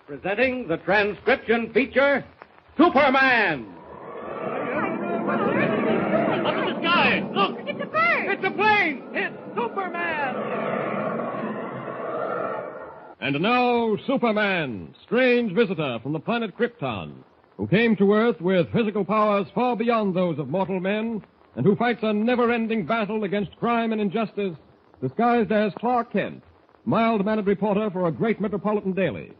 Presenting the transcription feature, Superman! Up in the sky! Look! It's a bird! It's a plane! It's Superman! And now, Superman, strange visitor from the planet Krypton, who came to Earth with physical powers far beyond those of mortal men, and who fights a never-ending battle against crime and injustice, disguised as Clark Kent, mild-mannered reporter for a great metropolitan daily.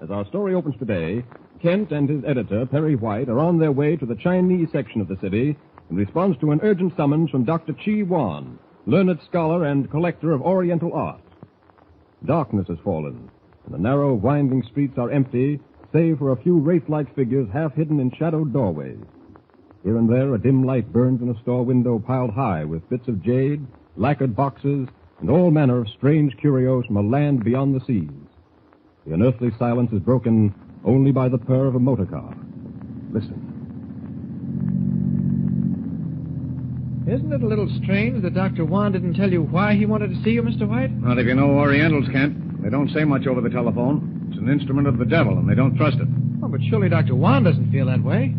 As our story opens today, Kent and his editor, Perry White, are on their way to the Chinese section of the city in response to an urgent summons from Dr. Chi Wan, learned scholar and collector of Oriental art. Darkness has fallen, and the narrow, winding streets are empty, save for a few wraith-like figures half hidden in shadowed doorways. Here and there, a dim light burns in a store window piled high with bits of jade, lacquered boxes, and all manner of strange curios from a land beyond the seas. The unearthly silence is broken only by the purr of a motor car. Listen. Isn't it a little strange that Dr. Wan didn't tell you why he wanted to see you, Mr. White? Not if you know Orientals, Kent. They don't say much over the telephone. It's an instrument of the devil, and they don't trust it. Oh, but surely Dr. Wan doesn't feel that way.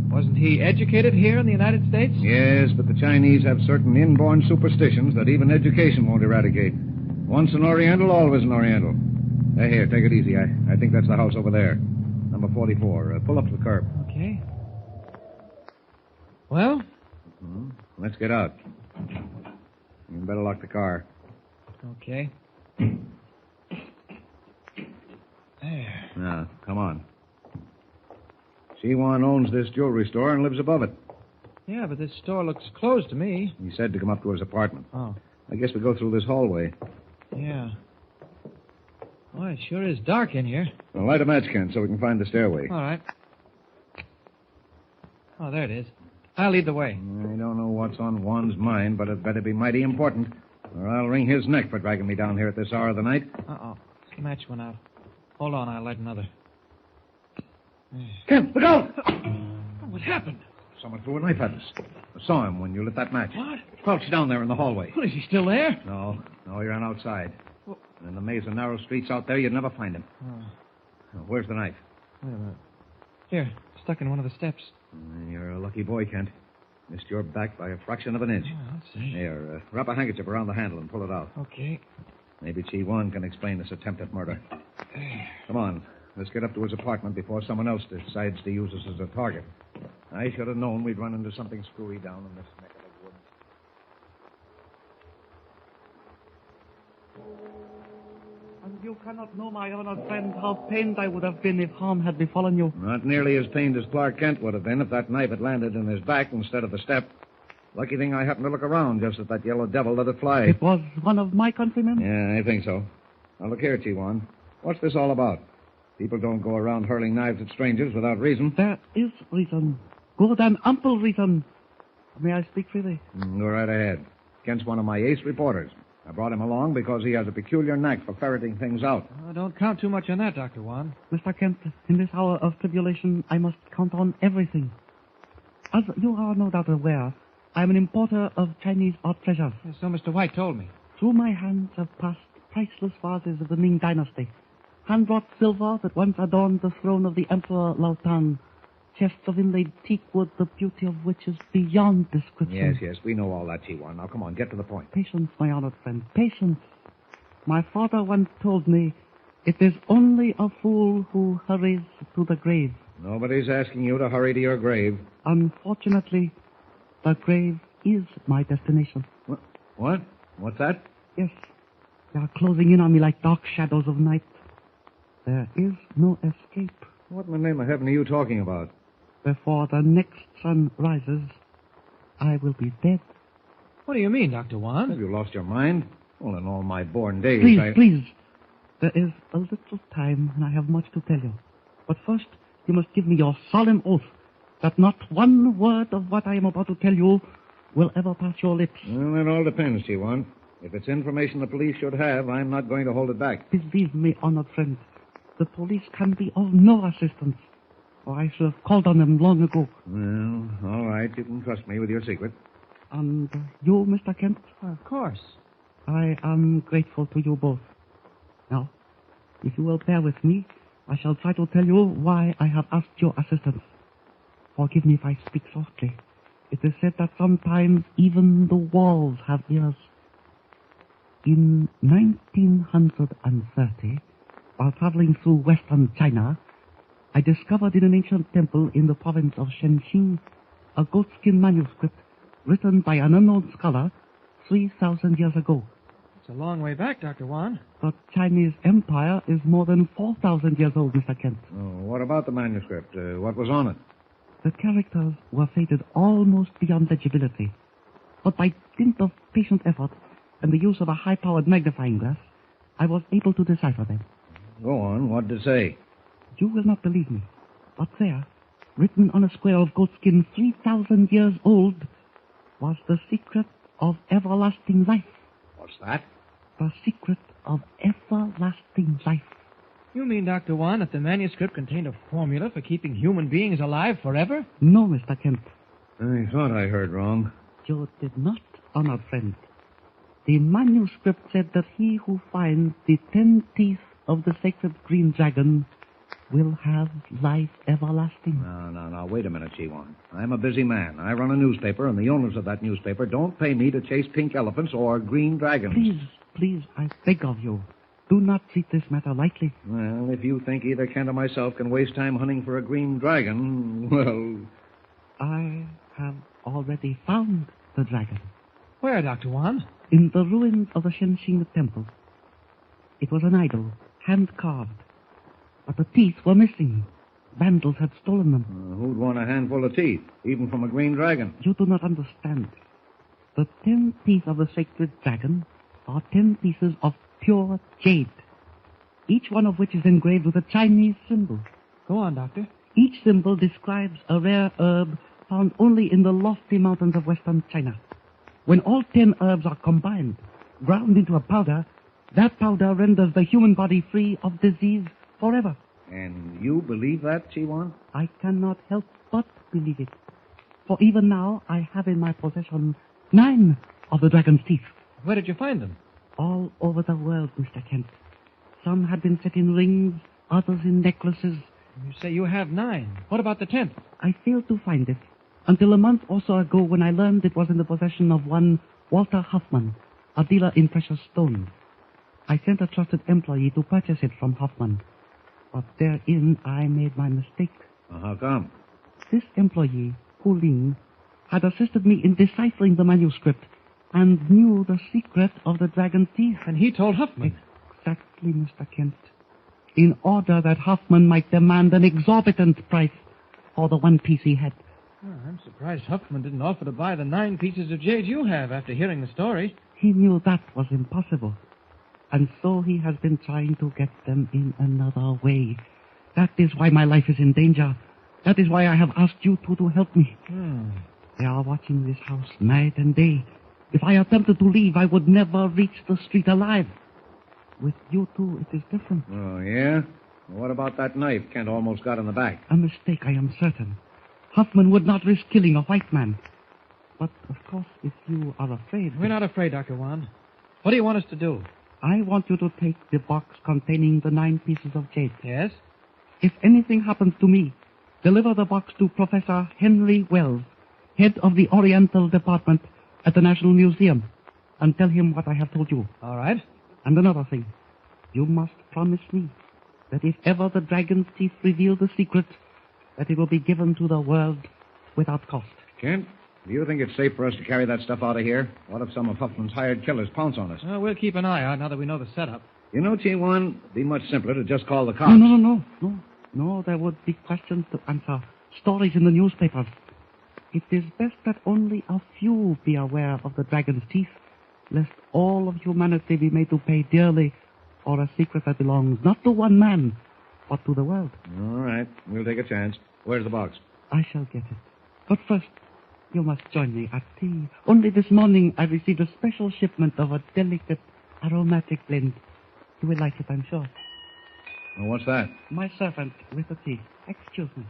Wasn't he educated here in the United States? Yes, but the Chinese have certain inborn superstitions that even education won't eradicate. Once an Oriental, always an Oriental. Here, take it easy. I think that's the house over there. Number 44. Pull up to the curb. Okay. Well? Let's get out. You better lock the car. Okay. There. Now, come on. Siwan owns this jewelry store and lives above it. Yeah, but this store looks closed to me. He said to come up to his apartment. Oh. I guess we go through this hallway. Yeah. Boy, it sure is dark in here. Well, light a match, Kent, so we can find the stairway. All right. Oh, there it is. I'll lead the way. I don't know what's on Juan's mind, but it better be mighty important, or I'll wring his neck for dragging me down here at this hour of the night. Uh-oh. The match went out. Hold on, I'll light another. Kent, look out! What happened? Someone threw a knife at us. I saw him when you lit that match. What? Crouched down there in the hallway. Well, is he still there? No, he ran outside. And in the maze of narrow streets out there, you'd never find him. Oh. Now, where's the knife? Wait a minute. Here, stuck in one of the steps. You're a lucky boy, Kent. Missed your back by a fraction of an inch. Oh, let's see. Here, wrap a handkerchief around the handle and pull it out. Okay. Maybe Chi Wan can explain this attempt at murder. Come on. Let's get up to his apartment before someone else decides to use us as a target. I should have known we'd run into something screwy down in this neck of the woods. And you cannot know, my honored friend, how pained I would have been if harm had befallen you. Not nearly as pained as Clark Kent would have been if that knife had landed in his back instead of the step. Lucky thing I happened to look around just as that yellow devil let it fly. It was one of my countrymen? Yeah, I think so. Now, look here, Chi Wan. What's this all about? People don't go around hurling knives at strangers without reason. There is reason. Good and ample reason. May I speak freely? Go right ahead. Kent's one of my ace reporters. I brought him along because he has a peculiar knack for ferreting things out. Don't count too much on that, Dr. Wan. Mr. Kent, in this hour of tribulation, I must count on everything. As you are no doubt aware, I am an importer of Chinese art treasures. Yeah, so Mr. White told me. Through my hands have passed priceless vases of the Ming Dynasty, hand-wrought silver that once adorned the throne of the Emperor Lao Tan, chests of inlaid teak wood, the beauty of which is beyond description. Yes, we know all that, Chi Wan. Now, come on, get to the point. Patience, my honored friend, patience. My father once told me, it is only a fool who hurries to the grave. Nobody's asking you to hurry to your grave. Unfortunately, the grave is my destination. What? What's that? Yes, they are closing in on me like dark shadows of night. There is no escape. What in the name of heaven are you talking about? Before the next sun rises, I will be dead. What do you mean, Dr. Wan? Have you lost your mind? Well, in all my born days, Please. There is a little time, and I have much to tell you. But first, you must give me your solemn oath that not one word of what I am about to tell you will ever pass your lips. Well, that all depends, Chi Wan. If it's information the police should have, I'm not going to hold it back. Believe me, honored friend, the police can be of no assistance, or I should have called on them long ago. Well, all right, you can trust me with your secret. And you, Mr. Kent? Of course. I am grateful to you both. Now, if you will bear with me, I shall try to tell you why I have asked your assistance. Forgive me if I speak softly. It is said that sometimes even the walls have ears. In 1930, while traveling through western China, I discovered in an ancient temple in the province of Shenxing a goatskin manuscript written by an unknown scholar 3,000 years ago. It's a long way back, Dr. Wan. The Chinese Empire is more than 4,000 years old, Mr. Kent. Oh, what about the manuscript? What was on it? The characters were faded almost beyond legibility. But by dint of patient effort and the use of a high-powered magnifying glass, I was able to decipher them. Go on. What did it say? You will not believe me, but there, written on a square of goatskin 3,000 years old, was the secret of everlasting life. What's that? The secret of everlasting life. You mean, Dr. Wan, that the manuscript contained a formula for keeping human beings alive forever? No, Mr. Kent. I thought I heard wrong. You did not, honored friend. The manuscript said that he who finds the 10 teeth of the sacred green dragon will have life everlasting. No. Wait a minute, Chiwan. I'm a busy man. I run a newspaper, and the owners of that newspaper don't pay me to chase pink elephants or green dragons. Please, I beg of you, do not treat this matter lightly. Well, if you think either Kent or myself can waste time hunting for a green dragon, well... I have already found the dragon. Where, Dr. Wan? In the ruins of the Shenxing temple. It was an idol, hand-carved. But the teeth were missing. Vandals had stolen them. Who'd want a handful of teeth, even from a green dragon? You do not understand. The 10 teeth of the sacred dragon are 10 pieces of pure jade, each one of which is engraved with a Chinese symbol. Go on, Doctor. Each symbol describes a rare herb found only in the lofty mountains of western China. When all 10 herbs are combined, ground into a powder, that powder renders the human body free of disease forever. And you believe that, Chiwan? I cannot help but believe it. For even now, I have in my possession 9 of the dragon's teeth. Where did you find them? All over the world, Mr. Kent. Some had been set in rings, others in necklaces. You say you have 9. What about the 10th? I failed to find it until a month or so ago when I learned it was in the possession of one Walter Huffman, a dealer in precious stones. I sent a trusted employee to purchase it from Huffman. But therein I made my mistake. How come? This employee, Hu Ling, had assisted me in deciphering the manuscript and knew the secret of the dragon's teeth. And he told Huffman. Exactly, Mr. Kent. In order that Huffman might demand an exorbitant price for the one piece he had. Oh, I'm surprised Huffman didn't offer to buy the 9 pieces of jade you have after hearing the story. He knew that was impossible. And so he has been trying to get them in another way. That is why my life is in danger. That is why I have asked you two to help me. They are watching this house night and day. If I attempted to leave, I would never reach the street alive. With you two, it is different. Oh, yeah? What about that knife Kent almost got in the back? A mistake, I am certain. Huffman would not risk killing a white man. But, of course, if you are afraid... We're not afraid, Dr. Wan. What do you want us to do? I want you to take the box containing the 9 pieces of jade. Yes? If anything happens to me, deliver the box to Professor Henry Wells, head of the Oriental Department at the National Museum, and tell him what I have told you. All right. And another thing, you must promise me that if ever the dragon's teeth reveal the secret, that it will be given to the world without cost. Kent, do you think it's safe for us to carry that stuff out of here? What if some of Huffman's hired killers pounce on us? We'll keep an eye out now that we know the setup. You know, T1, it'd be much simpler to just call the cops. No, there would be questions to answer, stories in the newspapers. It is best that only a few be aware of the dragon's teeth, lest all of humanity be made to pay dearly for a secret that belongs not to one man, but to the world. All right, we'll take a chance. Where's the box? I shall get it. But first, you must join me at tea. Only this morning I received a special shipment of a delicate, aromatic blend. You will like it, I'm sure. Well, what's that? My servant with the tea. Excuse me.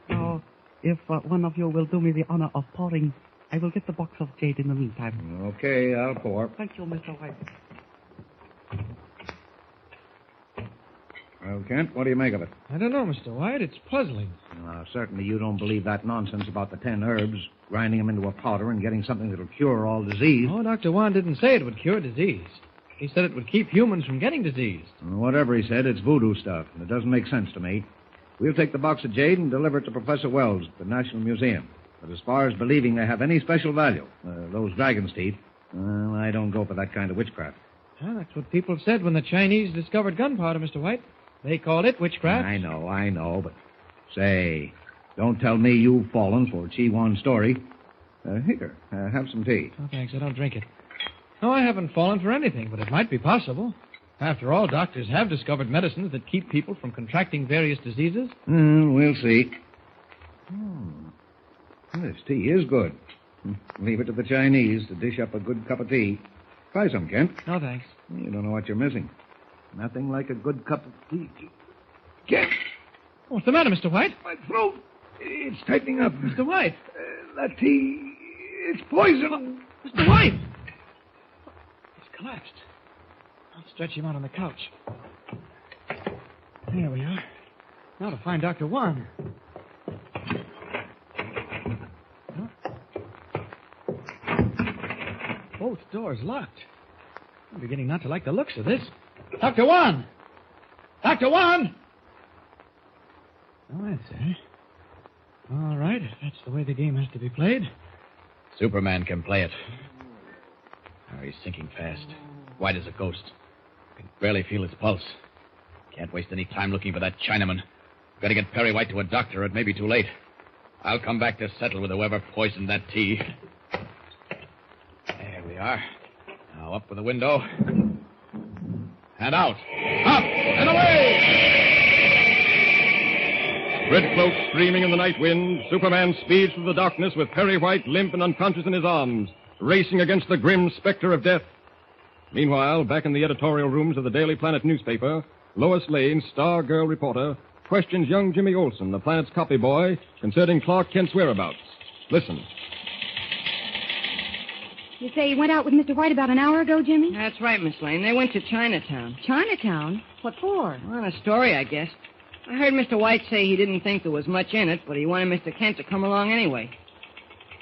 Now, if one of you will do me the honor of pouring I will get the box of jade in the meantime. Okay, I'll pour. Thank you, Mr. White. Well, Kent, what do you make of it? I don't know, Mr. White. It's puzzling. Certainly you don't believe that nonsense about the 10 herbs, grinding them into a powder and getting something that'll cure all disease. Oh, Dr. Wan didn't say it would cure disease. He said it would keep humans from getting disease. Whatever he said, it's voodoo stuff, and it doesn't make sense to me. We'll take the box of jade and deliver it to Professor Wells at the National Museum. But as far as believing they have any special value, those dragon's teeth, well, I don't go for that kind of witchcraft. Well, that's what people said when the Chinese discovered gunpowder, Mr. White. They called it witchcraft. I know, but say, don't tell me you've fallen for Chi Wan's story. Here, have some tea. Oh, thanks. I don't drink it. No, I haven't fallen for anything, but it might be possible. After all, doctors have discovered medicines that keep people from contracting various diseases. We'll see. This tea is good. Leave it to the Chinese to dish up a good cup of tea. Try some, Kent. No, thanks. You don't know what you're missing. Nothing like a good cup of tea. Kent! What's the matter, Mr. White? My throat. It's tightening up. Mr. White! That tea, it's poison. Mr. White! He's collapsed. I'll stretch him out on the couch. There we are. Now to find Dr. Wan. Both doors locked. I'm beginning not to like the looks of this. Dr. Wan! Dr. Wan! No answer, eh? All right, if that's the way the game has to be played. Superman can play it. Oh, he's sinking fast. White as a ghost. Can barely feel his pulse. Can't waste any time looking for that Chinaman. Gotta get Perry White to a doctor, or it may be too late. I'll come back to settle with whoever poisoned that tea. There we are. Now up with the window. And out. Up and away! Red cloak streaming in the night wind, Superman speeds through the darkness with Perry White limp and unconscious in his arms, racing against the grim specter of death. Meanwhile, back in the editorial rooms of the Daily Planet newspaper, Lois Lane, star girl reporter, questions young Jimmy Olsen, the Planet's copy boy, concerning Clark Kent's whereabouts. Listen. You say you went out with Mr. White about an hour ago, Jimmy? That's right, Miss Lane. They went to Chinatown. Chinatown? What for? Well, a story, I guess. I heard Mr. White say he didn't think there was much in it, but he wanted Mr. Kent to come along anyway.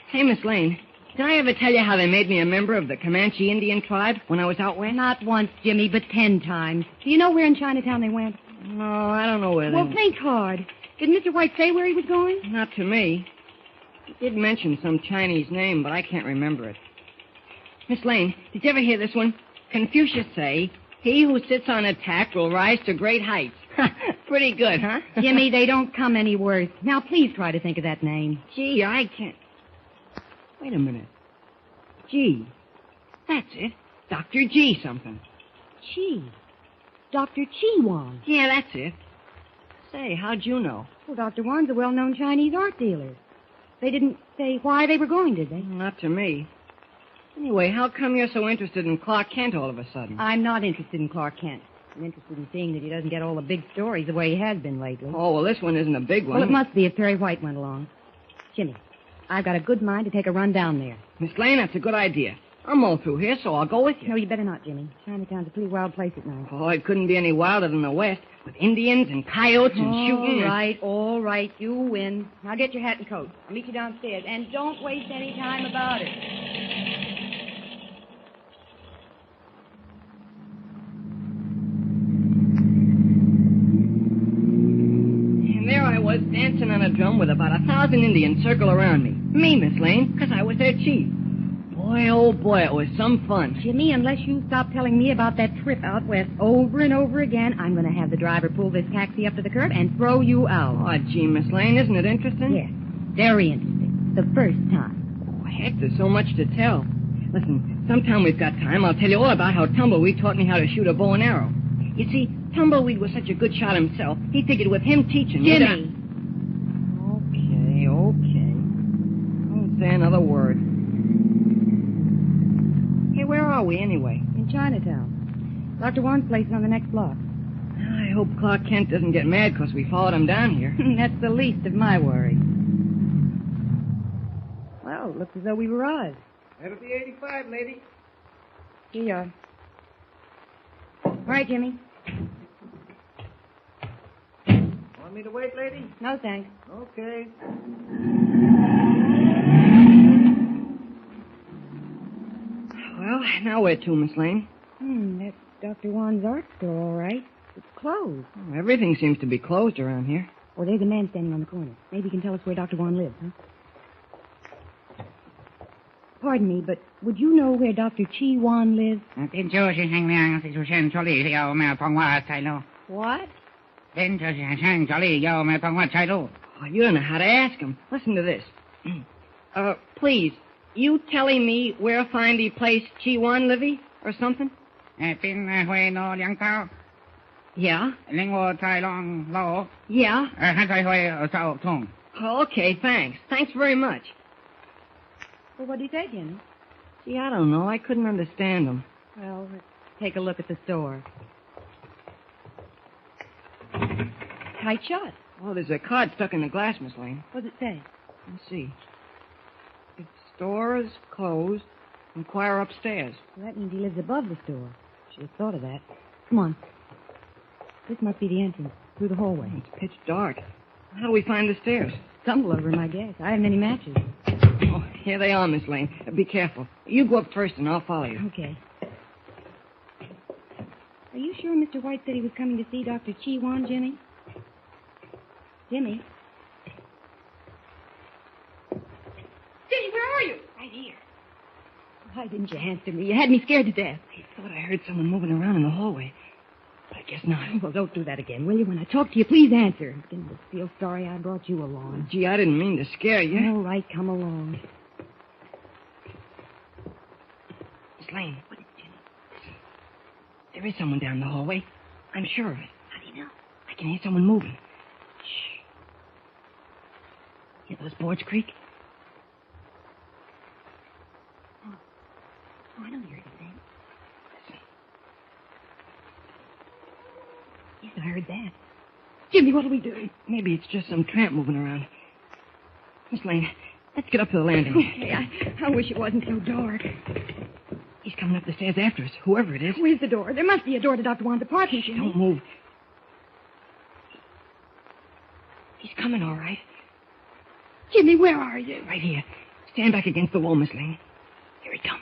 Hey, Miss Lane, did I ever tell you how they made me a member of the Comanche Indian tribe when I was out west? Not once, Jimmy, but 10 times. Do you know where in Chinatown they went? No, I don't know where they Well, went. think hard. Did Mr. White say where he was going? Not to me. He did mention some Chinese name, but I can't remember it. Miss Lane, did you ever hear this one? Confucius say, he who sits on a tack will rise to great heights. Pretty good, huh? Jimmy, they don't come any worse. Now, please try to think of that name. Gee, I can't. Wait a minute. G. That's it. Dr. G something. Chi. Dr. Chi Wan. Yeah, that's it. Say, how'd you know? Well, Dr. Wan's a well-known Chinese art dealer. They didn't say why they were going, did they? Not to me. Anyway, how come you're so interested in Clark Kent all of a sudden? I'm not interested in Clark Kent. I'm interested in seeing that he doesn't get all the big stories the way he has been lately. Oh, well, this one isn't a big one. Well, it must be if Perry White went along. Jimmy, I've got a good mind to take a run down there. Miss Lane, that's a good idea. I'm all through here, so I'll go with you. No, you better not, Jimmy. Chinatown's a pretty wild place at night. Oh, it couldn't be any wilder than the West, with Indians and coyotes and shooting. All right, you win. Now get your hat and coat. I'll meet you downstairs, and don't waste any time about it. Was dancing on a drum with about 1,000 Indians circle around me. Me, Miss Lane, because I was their chief. Boy, oh boy, it was some fun. Jimmy, unless you stop telling me about that trip out west over and over again, I'm going to have the driver pull this taxi up to the curb and throw you out. Oh, gee, Miss Lane, isn't it interesting? Yes, very interesting. The first time. Oh, heck, there's so much to tell. Listen, sometime we've got time, I'll tell you all about how Tumbleweed taught me how to shoot a bow and arrow. You see, Tumbleweed was such a good shot himself, he figured with him teaching... Jimmy! Okay. Don't say another word. Hey, where are we anyway? In Chinatown. Dr. Wan's place is on the next block. I hope Clark Kent doesn't get mad because we followed him down here. That's the least of my worries. Well, Well, it looks as though we've arrived. That'll be 85, lady. Here you are. All right, Jimmy. Want me to wait, lady? No, thanks. Okay. Well, now where to, Miss Lane? That's Dr. Juan's art store, all right. It's closed. Oh, everything seems to be closed around here. Oh, there's a man standing on the corner. Maybe he can tell us where Dr. Juan lives, huh? Pardon me, but would you know where Dr. Chi Wan lives? What? Oh, you don't know how to ask him. Listen to this. Please, you telling me where find the place Chi Wan livey or something? Yeah? Yeah? Yeah? Oh, okay, thanks. Thanks very much. Well, what did he say, Jimmy? Gee, I don't know. I couldn't understand him. Well, let's take a look at the store. Tight shut. Well, there's a card stuck in the glass, Miss Lane. What does it say? Let's see. If store is closed, inquire upstairs. Well, that means he lives above the store. Should have thought of that. Come on. This must be the entrance, through the hallway. It's pitch dark. How do we find the stairs? Stumble over him, I guess. I haven't any matches. Oh, here they are, Miss Lane. Be careful. You go up first, and I'll follow you. Okay. Are you sure Mr. White said he was coming to see Dr. Chi Wan, Jimmy? Jimmy? Jimmy, where are you? Right here. Why didn't you answer me? You had me scared to death. I thought I heard someone moving around in the hallway. But I guess not. Well, don't do that again, will you? When I talk to you, please answer. I'm beginning to feel sorry I brought you along. Gee, I didn't mean to scare you. All right, come along. Miss Lane, what is Jimmy? There is someone down the hallway. I'm sure of it. How do you know? I can hear someone moving. Shh. Hear those boards creak? Oh, I don't hear anything. Listen. Yes, I heard that. Jimmy, what'll we do? Maybe it's just some tramp moving around. Miss Lane, let's get up to the landing. Okay, I wish it wasn't so dark. He's coming up the stairs after us, whoever it is. Where's the door? There must be a door to Dr. Wan's apartment, Jimmy. Don't move. He's coming, all right. Jimmy, where are you? Right here. Stand back against the wall, Miss Lane. Here he comes.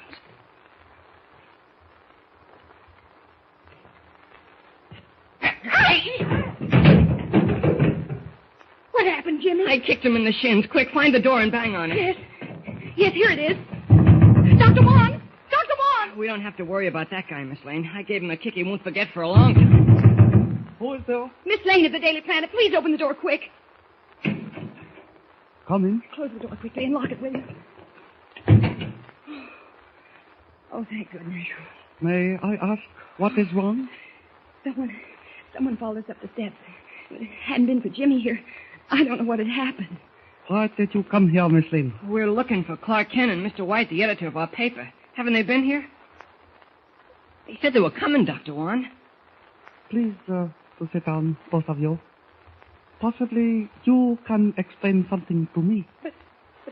What happened, Jimmy? I kicked him in the shins. Quick, find the door and bang on it. Yes. Yes, here it is. Dr. Wan! Dr. Wan! We don't have to worry about that guy, Miss Lane. I gave him a kick he won't forget for a long time. Who is there? Miss Lane of the Daily Planet, please open the door quick. Come in. Close the door quickly and lock it, will you? Oh, thank goodness. May I ask what is wrong? Someone followed us up the steps. If it hadn't been for Jimmy here, I don't know what had happened. Why did you come here, Miss Lane? We're looking for Clark Kent and Mr. White, the editor of our paper. Haven't they been here? They said they were coming, Dr. Wan. Please, to sit down, both of you. Possibly you can explain something to me. But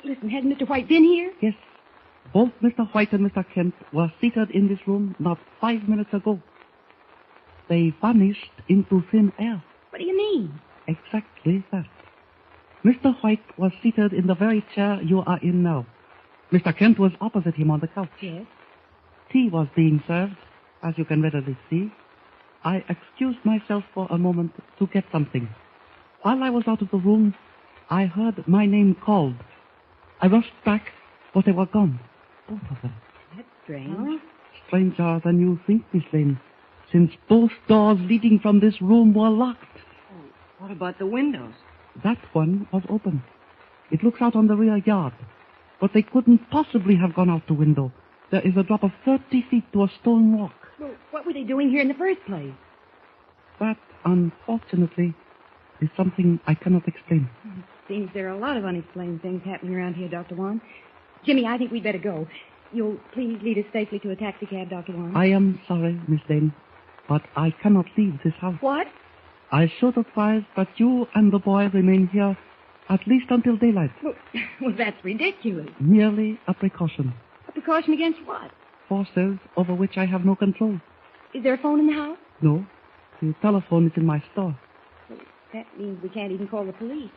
listen, hasn't Mr. White been here? Yes. Both Mr. White and Mr. Kent were seated in this room not 5 minutes ago. They vanished into thin air. What do you mean? Exactly that. Mr. White was seated in the very chair you are in now. Mr. Kent was opposite him on the couch. Yes. Tea was being served, as you can readily see. I excused myself for a moment to get something. While I was out of the room, I heard my name called. I rushed back, but they were gone. Both of them. That's strange. Huh? Stranger than you think, Miss Lane, since both doors leading from this room were locked. Oh, what about the windows? That one was open. It looks out on the rear yard. But they couldn't possibly have gone out the window. There is a drop of 30 feet to a stone walk. Well, what were they doing here in the first place? That, unfortunately, is something I cannot explain. It seems there are a lot of unexplained things happening around here, Dr. Wan. Jimmy, I think we'd better go. You'll please lead us safely to a taxicab, Dr. Wan. I am sorry, Miss Lane, but I cannot leave this house. What? I should advise that you and the boy remain here At least until daylight. Well, that's ridiculous. Merely a precaution. A precaution against what? Forces over which I have no control. Is there a phone in the house? No. The telephone is in my store. Well, that means we can't even call the police.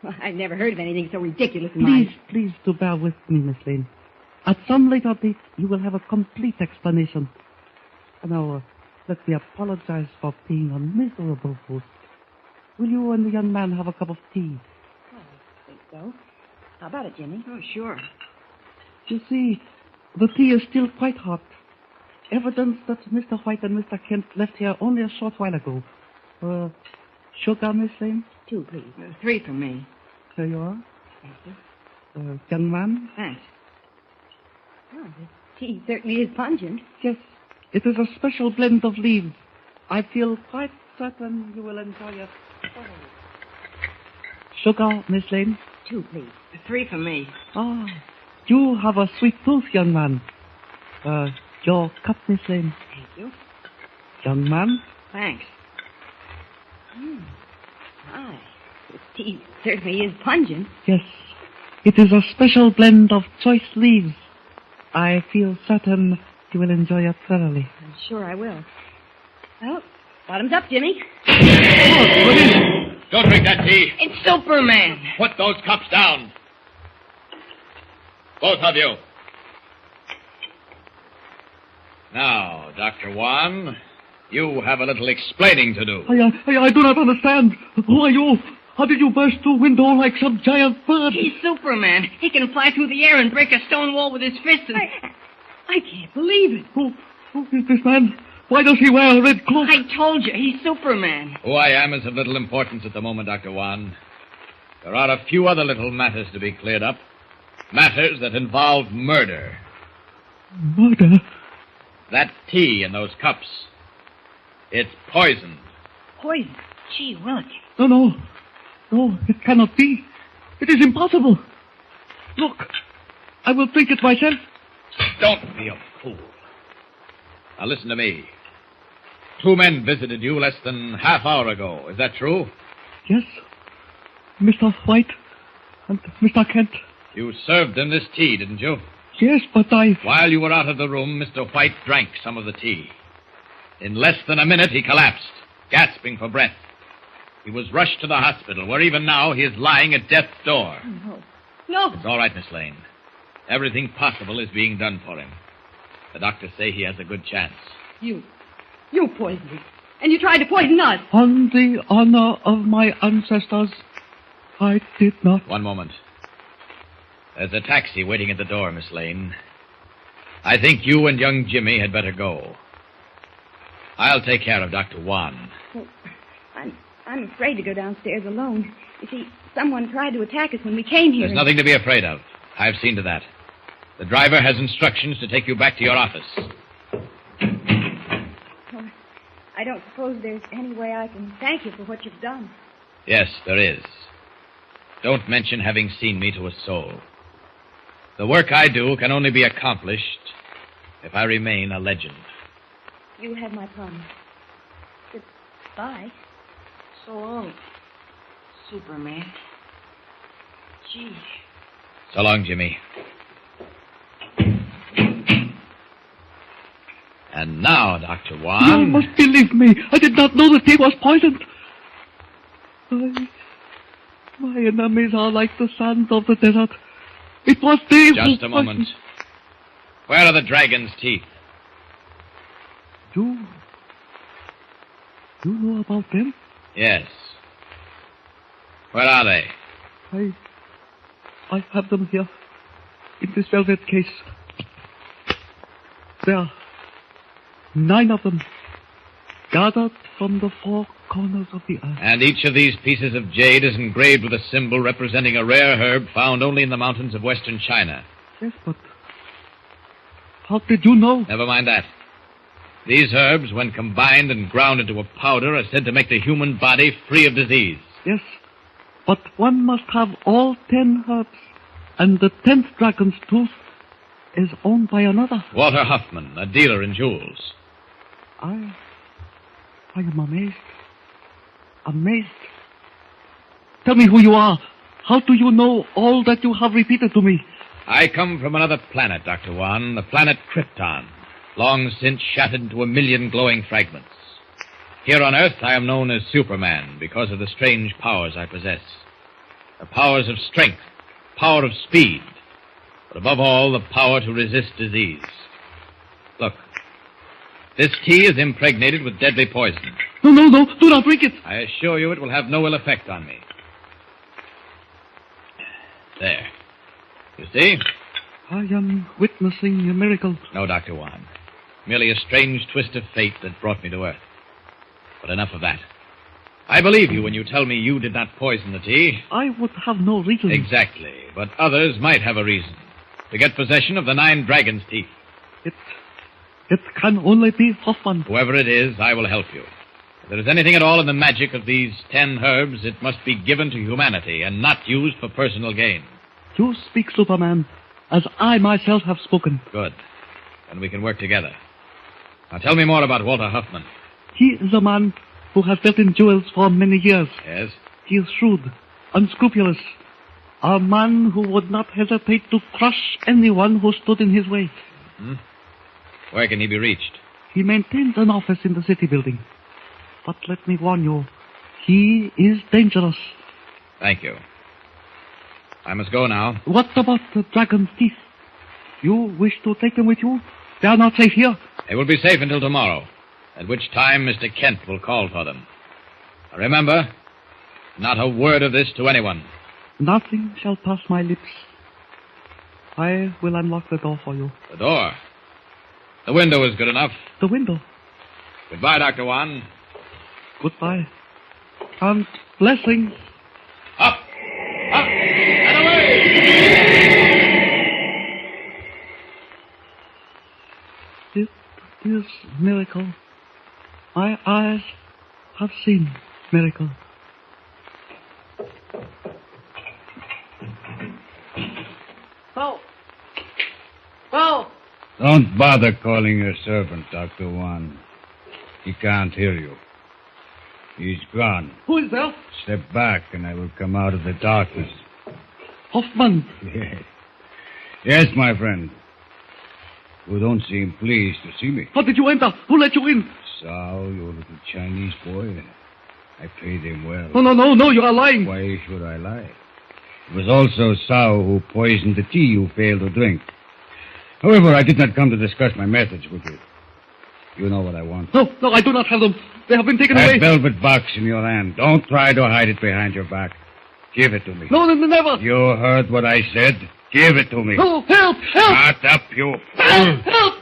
Well, I've never heard of anything so ridiculous in Please do bear with me, Miss Lane. At some later date, you will have a complete explanation. Now, let me apologize for being a miserable host. Will you and the young man have a cup of tea? I think so. How about it, Jimmy? Oh, sure. You see, the tea is still quite hot. Evidence that Mr. White and Mr. Kent left here only a short while ago. Sugar, Miss Lane? 2, please. 3 for me. Here you are. Thank you. Young man? Thanks. Oh, the tea certainly is pungent. Yes, it is a special blend of leaves. I feel quite certain you will enjoy it. Sugar, Miss Lane? 2, please. 3 for me. Ah, you have a sweet tooth, young man. Your cup, Miss Lane. Thank you. Young man? Thanks. My, this tea certainly is pungent. Yes, it is a special blend of choice leaves. I feel certain you will enjoy it thoroughly. I'm sure I will. Well, bottoms up, Jimmy. Don't drink that tea. It's Superman. Put those cups down. Both of you. Now, Dr. Wan, you have a little explaining to do. I do not understand. Who are you? How did you burst through a window like some giant bird? He's Superman. He can fly through the air and break a stone wall with his fist. And... I can't believe it. Who is this man? Why does he wear a red cloak? I told you, he's Superman. Who I am is of little importance at the moment, Dr. Wan. There are a few other little matters to be cleared up. Matters that involve murder. Murder? That tea in those cups. It's poisoned. Poison. Gee, Willick. No, it cannot be. It is impossible. Look, I will drink it myself. Don't be a fool. Now listen to me. 2 men visited you less than half hour ago. Is that true? Yes. Mr. White and Mr. Kent. You served them this tea, didn't you? Yes, but While you were out of the room, Mr. White drank some of the tea. In less than a minute, he collapsed, gasping for breath. He was rushed to the hospital, where even now he is lying at death's door. No. It's all right, Miss Lane. Everything possible is being done for him. The doctors say he has a good chance. You poisoned him. And you tried to poison us. On the honor of my ancestors, I did not. One moment. There's a taxi waiting at the door, Miss Lane. I think you and young Jimmy had better go. I'll take care of Dr. Wan. Well, I'm afraid to go downstairs alone. You see, someone tried to attack us when we came here. There's nothing to be afraid of. I've seen to that. The driver has instructions to take you back to your office. Well, I don't suppose there's any way I can thank you for what you've done. Yes, there is. Don't mention having seen me to a soul. The work I do can only be accomplished if I remain a legend. You have my promise. Goodbye. So long, Superman. Gee. So long, Jimmy. And now, Dr. Wan... You must believe me. I did not know the tea was poisoned. My enemies are like the sands of the desert. It was they Just a moment. Where are the dragon's teeth? You know about them? Yes. Where are they? I have them here, in this velvet case. There are 9 of them, gathered from the 4 corners of the earth. And each of these pieces of jade is engraved with a symbol representing a rare herb found only in the mountains of western China. Yes, but how did you know? Never mind that. These herbs, when combined and ground into a powder, are said to make the human body free of disease. Yes, but one must have all 10 herbs, and the 10th dragon's tooth is owned by another. Walter Huffman, a dealer in jewels. I am amazed. Amazed. Tell me who you are. How do you know all that you have repeated to me? I come from another planet, Dr. Wan, the planet Krypton, long since shattered into a million glowing fragments. Here on Earth, I am known as Superman because of the strange powers I possess. The powers of strength, power of speed, but above all, the power to resist disease. Look, this tea is impregnated with deadly poison. No, do not drink it. I assure you it will have no ill effect on me. There. You see? I am witnessing a miracle. No, Dr. Wan. Merely a strange twist of fate that brought me to Earth. But enough of that. I believe you when you tell me you did not poison the tea. I would have no reason. Exactly. But others might have a reason. To get possession of the 9 dragons' teeth. It can only be Hoffman. Whoever it is, I will help you. If there is anything at all in the magic of these 10 herbs, it must be given to humanity and not used for personal gain. You speak, Superman, as I myself have spoken. Good. Then we can work together. Now tell me more about Walter Huffman. He is a man who has dealt in jewels for many years. Yes? He is shrewd, unscrupulous. A man who would not hesitate to crush anyone who stood in his way. Hmm? Where can he be reached? He maintains an office in the city building. But let me warn you, he is dangerous. Thank you. I must go now. What about the dragon's teeth? You wish to take them with you? They are not safe here. They will be safe until tomorrow, at which time Mr. Kent will call for them. Now remember, not a word of this to anyone. Nothing shall pass my lips. I will unlock the door for you. The door? The window is good enough. The window? Goodbye, Dr. Wan. Goodbye. And blessings. Up! Up! And away! It is miracle. My eyes have seen miracle. Bo! Bo! Don't bother calling your servant, Dr. Wan. He can't hear you. He's gone. Who is there? Step back and I will come out of the darkness. Hoffman. Yes. Yes, my friend. You don't seem pleased to see me. How did you enter? Who let you in? Sao, your little Chinese boy. I paid him well. No, you are lying. Why should I lie? It was also Sao who poisoned the tea you failed to drink. However, I did not come to discuss my methods with you. You know what I want. No, I do not have them. They have been taken That away. velvet box in your hand. Don't try to hide it behind your back. Give it to me. No, never. You heard what I said. Give it to me. No, help! Shut up, you fool. Help!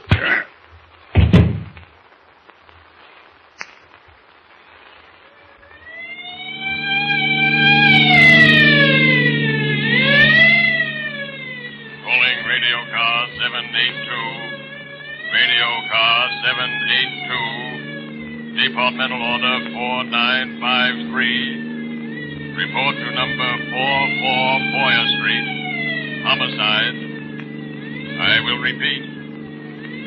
Calling Radio Car 782. Radio Car 782. Departmental Order 4953. Report to number 44 Boyer Street. Homicide. I will repeat.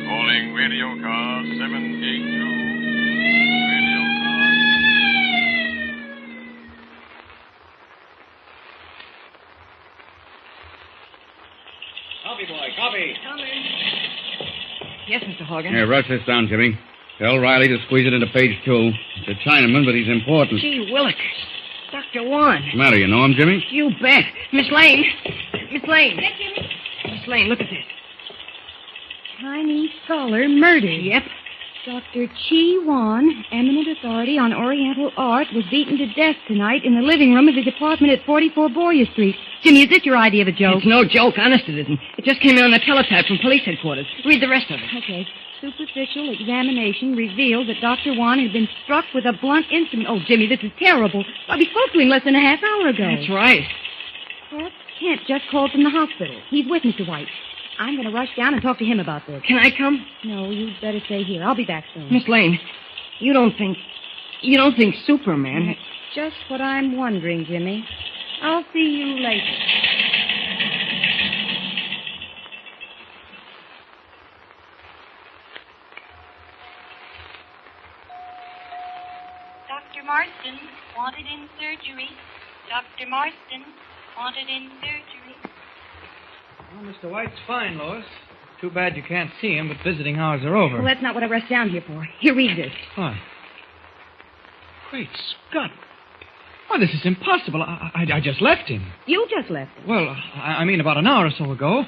Calling Radio Car 782. Radio Car... Copy, boy, copy. Yes, Mr. Hogan. Here, rush this down, Jimmy. Tell Riley to squeeze it into page 2. It's a Chinaman, but he's important. Gee, Willikers. Dr. Wan. What's the matter? You know him, Jimmy? You bet. Miss Lane. Miss Lane. Yes, Jimmy? Miss Lane, look at this. Chinese scholar murdered. Yep. Dr. Chi Wan, eminent authority on Oriental art, was beaten to death tonight in the living room of his apartment at 44 Boyer Street. Jimmy, is this your idea of a joke? It's no joke, honest it isn't. It just came in on the teletype from police headquarters. Read the rest of it. Okay. Superficial examination revealed that Dr. Wan had been struck with a blunt instrument. Oh, Jimmy, this is terrible. Why, we spoke to him less than a half hour ago. That's right. Perhaps Kent just called from the hospital. He's with Mr. White. I'm going to rush down and talk to him about this. Can I come? No, you'd better stay here. I'll be back soon. Miss Lane, you don't think Superman... That's just what I'm wondering, Jimmy. I'll see you later. Dr. Marston wanted in surgery. Dr. Marston wanted in surgery. Well, Mr. White's fine, Lois. Too bad you can't see him, but visiting hours are over. Well, that's not what I rushed down here for. Here, read this. What? Great Scott. Why, this is impossible. I just left him. You just left him. Well, I mean about an hour or so ago.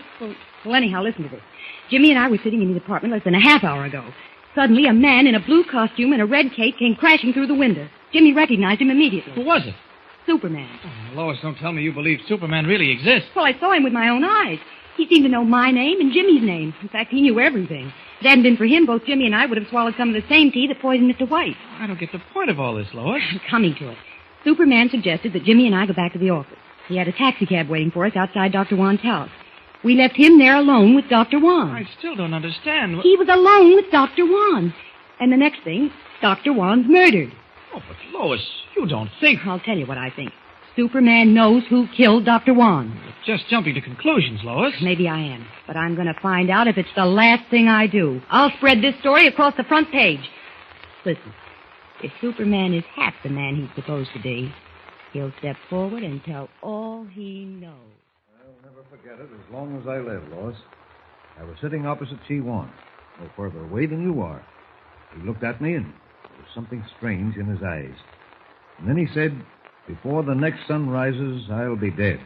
Well, anyhow, listen to this. Jimmy and I were sitting in his apartment less than a half hour ago. Suddenly, a man in a blue costume and a red cape came crashing through the window. Jimmy recognized him immediately. Who was it? Superman. Oh, Lois, don't tell me you believe Superman really exists. Well, I saw him with my own eyes. He seemed to know my name and Jimmy's name. In fact, he knew everything. If it hadn't been for him, both Jimmy and I would have swallowed some of the same tea that poisoned Mr. White. I don't get the point of all this, Lois. I'm coming to it. Superman suggested that Jimmy and I go back to the office. He had a taxicab waiting for us outside Dr. Wan's house. We left him there alone with Dr. Wan. I still don't understand. He was alone with Dr. Wan. And the next thing, Dr. Wan's murdered. Oh, but Lois, you don't think... I'll tell you what I think. Superman knows who killed Dr. Wan. You're just jumping to conclusions, Lois. Maybe I am, but I'm going to find out if it's the last thing I do. I'll spread this story across the front page. Listen, if Superman is half the man he's supposed to be, he'll step forward and tell all he knows. I'll never forget it as long as I live, Lois. I was sitting opposite Chi Wan, no further away than you are. He looked at me, and there was something strange in his eyes. And then he said, "Before the next sun rises, I'll be dead."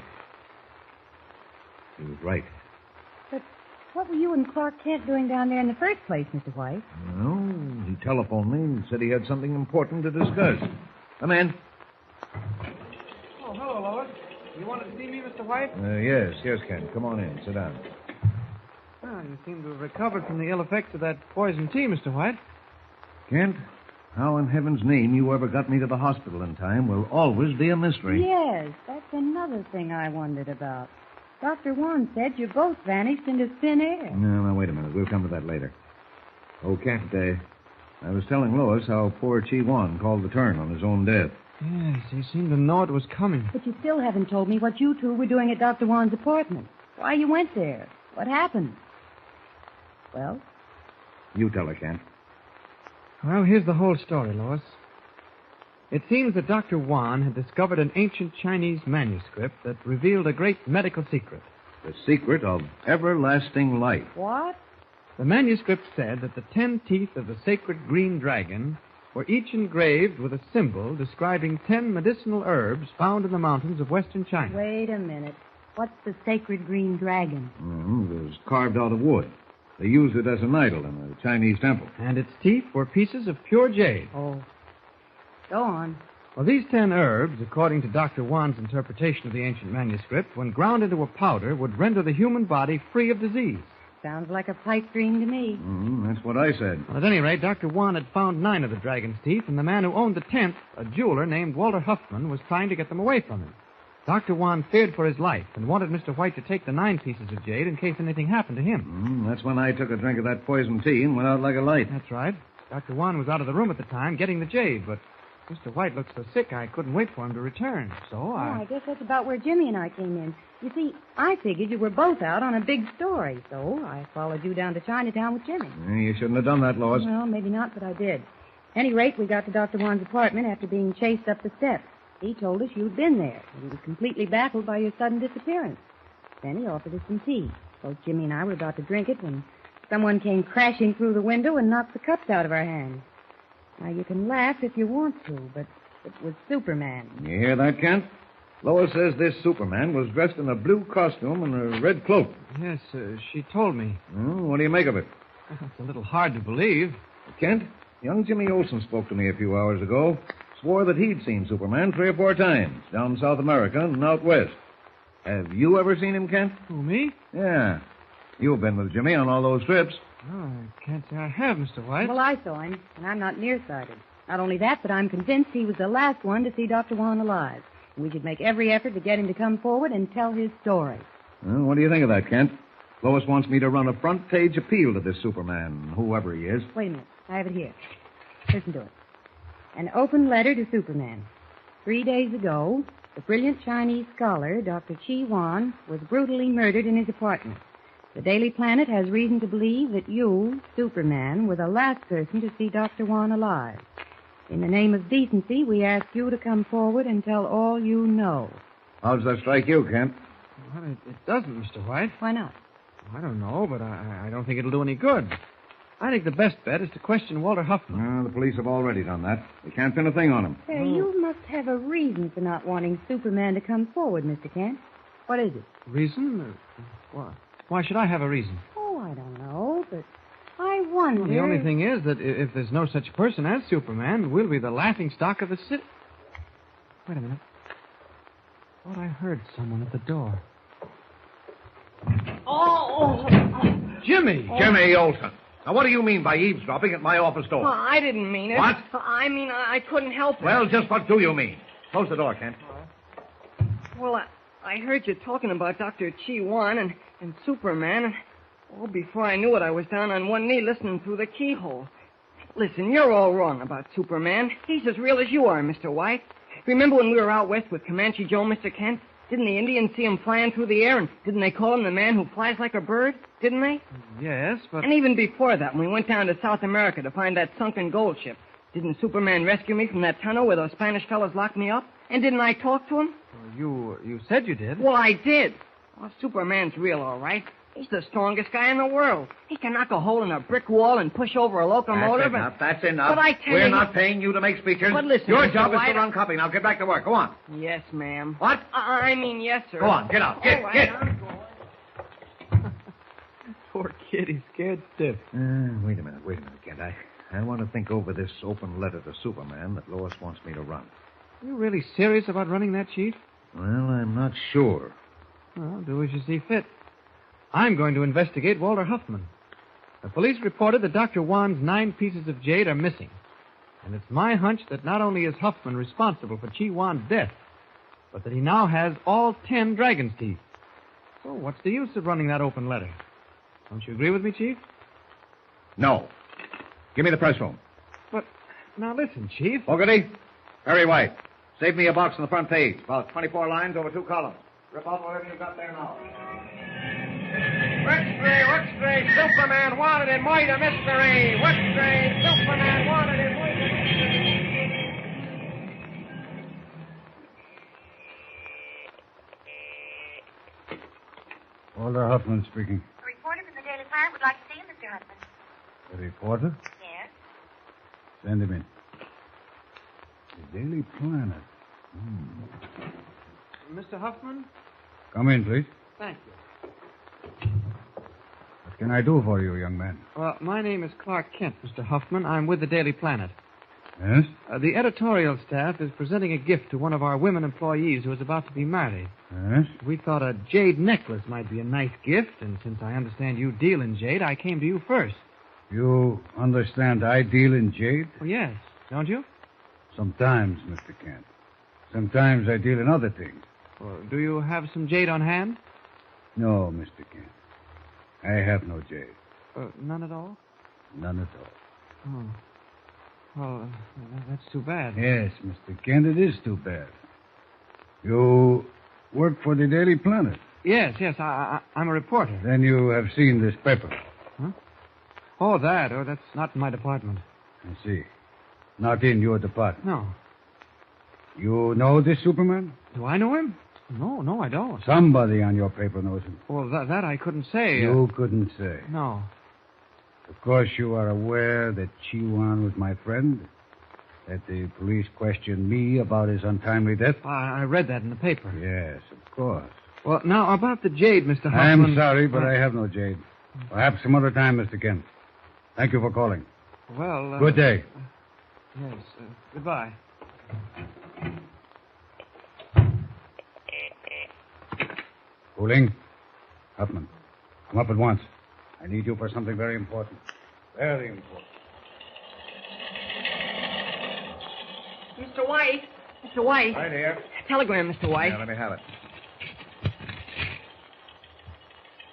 He was right. But what were you and Clark Kent doing down there in the first place, Mr. White? No, he telephoned me and said he had something important to discuss. Come in. Oh, hello, Lois. You wanted to see me, Mr. White? Yes, Ken. Come on in. Sit down. Oh, you seem to have recovered from the ill effects of that poison tea, Mr. White. Kent, how in heaven's name you ever got me to the hospital in time will always be a mystery. Yes, that's another thing I wondered about. Dr. Wan said you both vanished into thin air. No, wait a minute. We'll come to that later. Oh, Kent, I was telling Lois how poor Chi Wan called the turn on his own death. Yes, he seemed to know it was coming. But you still haven't told me what you two were doing at Dr. Wan's apartment. Why you went there. What happened? Well? You tell her, Kent. Well, here's the whole story, Lois. It seems that Dr. Wan had discovered an ancient Chinese manuscript that revealed a great medical secret. The secret of everlasting life. What? The manuscript said that the 10 teeth of the sacred green dragon were each engraved with a symbol describing 10 medicinal herbs found in the mountains of western China. Wait a minute. What's the sacred green dragon? It was carved out of wood. They used it as an idol in a Chinese temple. And its teeth were pieces of pure jade. Oh. Go on. Well, these 10 herbs, according to Dr. Wan's interpretation of the ancient manuscript, when ground into a powder, would render the human body free of disease. Sounds like a pipe dream to me. That's what I said. Well, at any rate, Dr. Wan had found 9 of the dragon's teeth, and the man who owned the 10th, a jeweler named Walter Huffman, was trying to get them away from him. Dr. Wan feared for his life and wanted Mr. White to take the 9 pieces of jade in case anything happened to him. That's when I took a drink of that poison tea and went out like a light. That's right. Dr. Wan was out of the room at the time getting the jade, but Mr. White looked so sick I couldn't wait for him to return. So I guess that's about where Jimmy and I came in. You see, I figured you were both out on a big story, so I followed you down to Chinatown with Jimmy. You shouldn't have done that, Lois. Well, maybe not, but I did. At any rate, we got to Dr. Wan's apartment after being chased up the steps. He told us you'd been there, and he was completely baffled by your sudden disappearance. Then he offered us some tea. Both Jimmy and I were about to drink it when someone came crashing through the window and knocked the cups out of our hands. Now, you can laugh if you want to, but it was Superman. You hear that, Kent? Lois says this Superman was dressed in a blue costume and a red cloak. Yes, she told me. Well, what do you make of it? It's a little hard to believe. Kent, young Jimmy Olsen spoke to me a few hours ago. Swore that he'd seen Superman 3 or 4 times, down in South America and out west. Have you ever seen him, Kent? Who, me? Yeah. You've been with Jimmy on all those trips. Oh, I can't say I have, Mr. White. Well, I saw him, and I'm not nearsighted. Not only that, but I'm convinced he was the last one to see Dr. Wan alive. We should make every effort to get him to come forward and tell his story. Well, what do you think of that, Kent? Lois wants me to run a front-page appeal to this Superman, whoever he is. Wait a minute. I have it here. Listen to it. An open letter to Superman. 3 days ago, the brilliant Chinese scholar, Dr. Chi Wan, was brutally murdered in his apartment. The Daily Planet has reason to believe that you, Superman, were the last person to see Dr. Wan alive. In the name of decency, we ask you to come forward and tell all you know. How does that strike you, Kent? Well, it doesn't, Mr. White. Why not? I don't know, but I don't think it'll do any good. I think the best bet is to question Walter Huffman. The police have already done that. They can't pin a thing on him. Hey, you must have a reason for not wanting Superman to come forward, Mr. Kent. What is it? Reason? Why should I have a reason? Oh, I don't know, but I wonder... Well, the only thing is that if there's no such person as Superman, we'll be the laughingstock of the city. Wait a minute. I thought I heard someone at the door. Oh! Jimmy! Jimmy Olsen. Now, what do you mean by eavesdropping at my office door? Well, I didn't mean it. What? I mean, I couldn't help it. Well, just what do you mean? Close the door, Kent. Well, I heard you talking about Dr. Chi Wan and Superman, and before I knew it, I was down on one knee listening through the keyhole. Listen, you're all wrong about Superman. He's as real as you are, Mr. White. Remember when we were out west with Comanche Joe, Mr. Kent? Didn't the Indians see him flying through the air, and didn't they call him the man who flies like a bird? Didn't they? Yes, but... And even before that, when we went down to South America to find that sunken gold ship, didn't Superman rescue me from that tunnel where those Spanish fellas locked me up? And didn't I talk to him? You said you did. Well, I did. Well, Superman's real, all right. He's the strongest guy in the world. He can knock a hole in a brick wall and push over a locomotive. That's enough. But I tell We're you... not paying you to make speeches. But listen, Your Mr. job is White, to run copy. Now get back to work. Go on. Yes, ma'am. What? I mean, yes, sir. Go on. Get out. All right, I'm going. Poor kid, he's scared stiff. Wait a minute, Kent. I want to think over this open letter to Superman that Lois wants me to run. Are you really serious about running that, Chief? Well, I'm not sure. Well, do as you see fit. I'm going to investigate Walter Huffman. The police reported that Dr. Wan's 9 pieces of jade are missing. And it's my hunch that not only is Huffman responsible for Chi Wan's death, but that he now has all 10 dragon's teeth. So what's the use of running that open letter? Don't you agree with me, Chief? No. Give me the press room. But, now listen, Chief. Fogarty, Perry White. Save me a box on the front page. About 24 lines over 2 columns. Rip out whatever you've got there now. Work straight, Superman wanted in murder mystery. Work straight, Superman wanted in murder mystery. Walter Huffman speaking. A reporter from the Daily Planet would like to see you, Mr. Huffman. The reporter? Yes? Send him in. The Daily Planet. Mr. Huffman? Come in, please. Thank you. What can I do for you, young man? Well, my name is Clark Kent, Mr. Huffman. I'm with the Daily Planet. Yes? The editorial staff is presenting a gift to one of our women employees who is about to be married. Yes? We thought a jade necklace might be a nice gift, and since I understand you deal in jade, I came to you first. You understand I deal in jade? Oh, yes. Don't you? Sometimes, Mr. Kent. Sometimes I deal in other things. Well, do you have some jade on hand? No, Mr. Kent. I have no jade. None at all? None at all. Oh. Well, that's too bad. Yes, Mr. Kent, it is too bad. You work for the Daily Planet. Yes, I'm a reporter. Then you have seen this paper. Huh? Oh, that. Oh, that's not in my department. I see. Not in your department. No. You know this Superman? Do I know him? No, I don't. Somebody on your paper knows him. Well, that I couldn't say. You couldn't say. No. Of course, you are aware that Chi Wan was my friend, that the police questioned me about his untimely death. I read that in the paper. Yes, of course. Well, now, about the jade, Mr. Huffman... I'm sorry, but I have no jade. Perhaps some other time, Mr. Kent. Thank you for calling. Well, Good day. Yes, goodbye. Cooling. Huffman, come up at once. I need you for something very important. Very important. Mr. White. Mr. White. Right here. Telegram, Mr. White. Yeah, let me have it.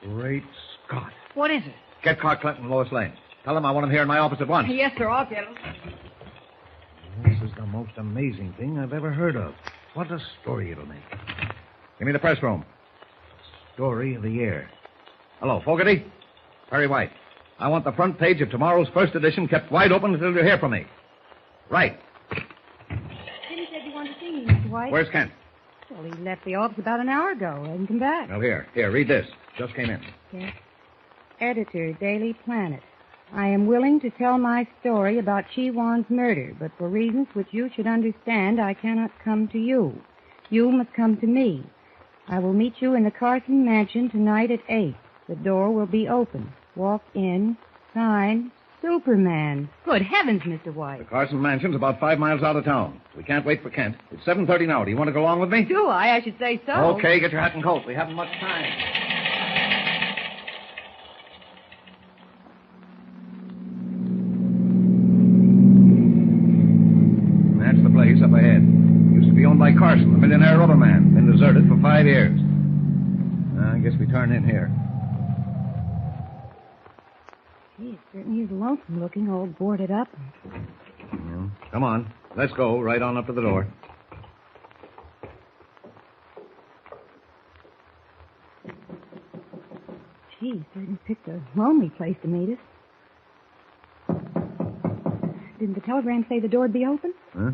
Great Scott. What is it? Get Clark Clinton and Lois Lane. Tell them I want them here in my office at once. Yes, sir, I'll get him. This is the most amazing thing I've ever heard of. What a story it'll make. Give me the press room. Story of the year. Hello, Fogarty. Perry White. I want the front page of tomorrow's first edition kept wide open until you hear from me. Right. Jimmy said you wanted to see me, Mr. White. Where's Kent? Well, he left the office about an hour ago. Hasn't come back. Well, here, read this. Just came in. Yes. Editor, Daily Planet. I am willing to tell my story about Chi Wan's murder, but for reasons which you should understand, I cannot come to you. You must come to me. I will meet you in the Carson Mansion tonight at 8. The door will be open. Walk in. Sign, Superman. Good heavens, Mr. White. The Carson Mansion's about 5 miles out of town. We can't wait for Kent. It's 7:30 now. Do you want to go along with me? Do I? I should say so. Okay, get your hat and coat. We haven't much time. That's the place up ahead. Used to be owned by Carson, the millionaire rubber man. Been deserted for 5 years. I guess we turn in here. Gee, it certainly is lonesome looking, all boarded up. Yeah. Come on. Let's go right on up to the door. Gee, certainly picked a lonely place to meet us. Didn't the telegram say the door'd be open? Huh?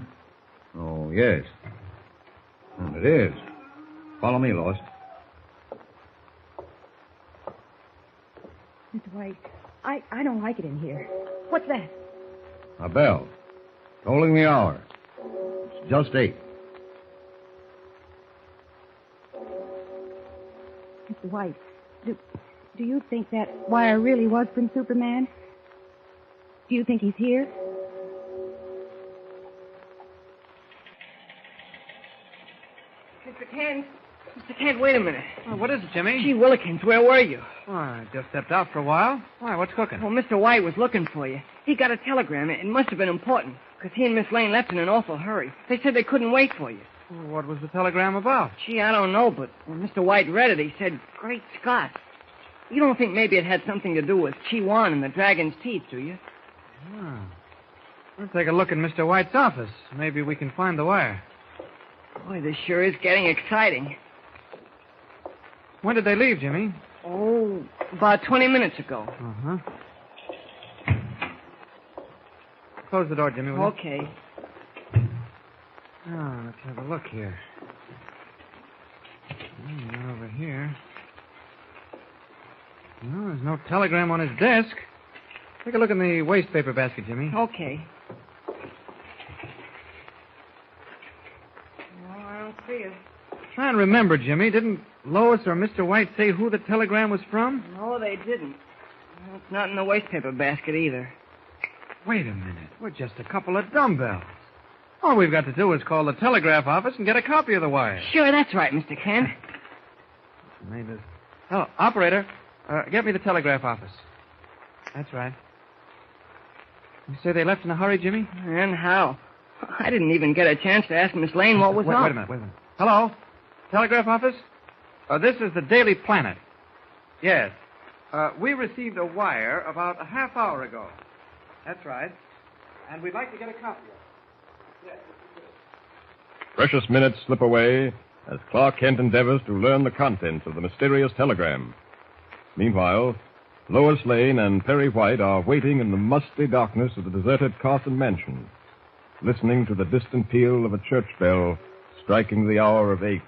Oh, yes. And it is. Follow me, Lois. Mr. White, I don't like it in here. What's that? A bell. Tolling the hour. It's just 8. Mr. White, do you think that wire really was from Superman? Do you think he's here? Mr. Kent, wait a minute. Oh, what is it, Jimmy? Gee Willikins, where were you? Oh, I just stepped out for a while. Why, what's cooking? Well, Mr. White was looking for you. He got a telegram. It must have been important, because he and Miss Lane left in an awful hurry. They said they couldn't wait for you. Well, what was the telegram about? Gee, I don't know, but when Mr. White read it, he said, Great Scott. You don't think maybe it had something to do with Chi Wan and the dragon's teeth, do you? Oh. We'll take a look in Mr. White's office. Maybe we can find the wire. Boy, this sure is getting exciting. When did they leave, Jimmy? Oh, about 20 minutes ago. Uh-huh. Close the door, Jimmy, will you? Okay. Oh, let's have a look here. Over here. No, there's no telegram on his desk. Take a look in the waste paper basket, Jimmy. Okay. No, I don't see it. Try and remember, Jimmy. Didn't Lois or Mr. White say who the telegram was from? No, they didn't. Well, it's not in the waste paper basket either. Wait a minute. We're just a couple of dumbbells. All we've got to do is call the telegraph office and get a copy of the wire. Sure, that's right, Mr. Kent. Oh, operator, get me the telegraph office. That's right. You say they left in a hurry, Jimmy? And how? I didn't even get a chance to ask Miss Lane what was up. Wait a minute. Hello? Telegraph office? This is the Daily Planet. Yes. We received a wire about a half hour ago. That's right. And we'd like to get a copy of it. Yes. Precious minutes slip away as Clark Kent endeavors to learn the contents of the mysterious telegram. Meanwhile, Lois Lane and Perry White are waiting in the musty darkness of the deserted Carson Mansion, listening to the distant peal of a church bell striking the hour of 8.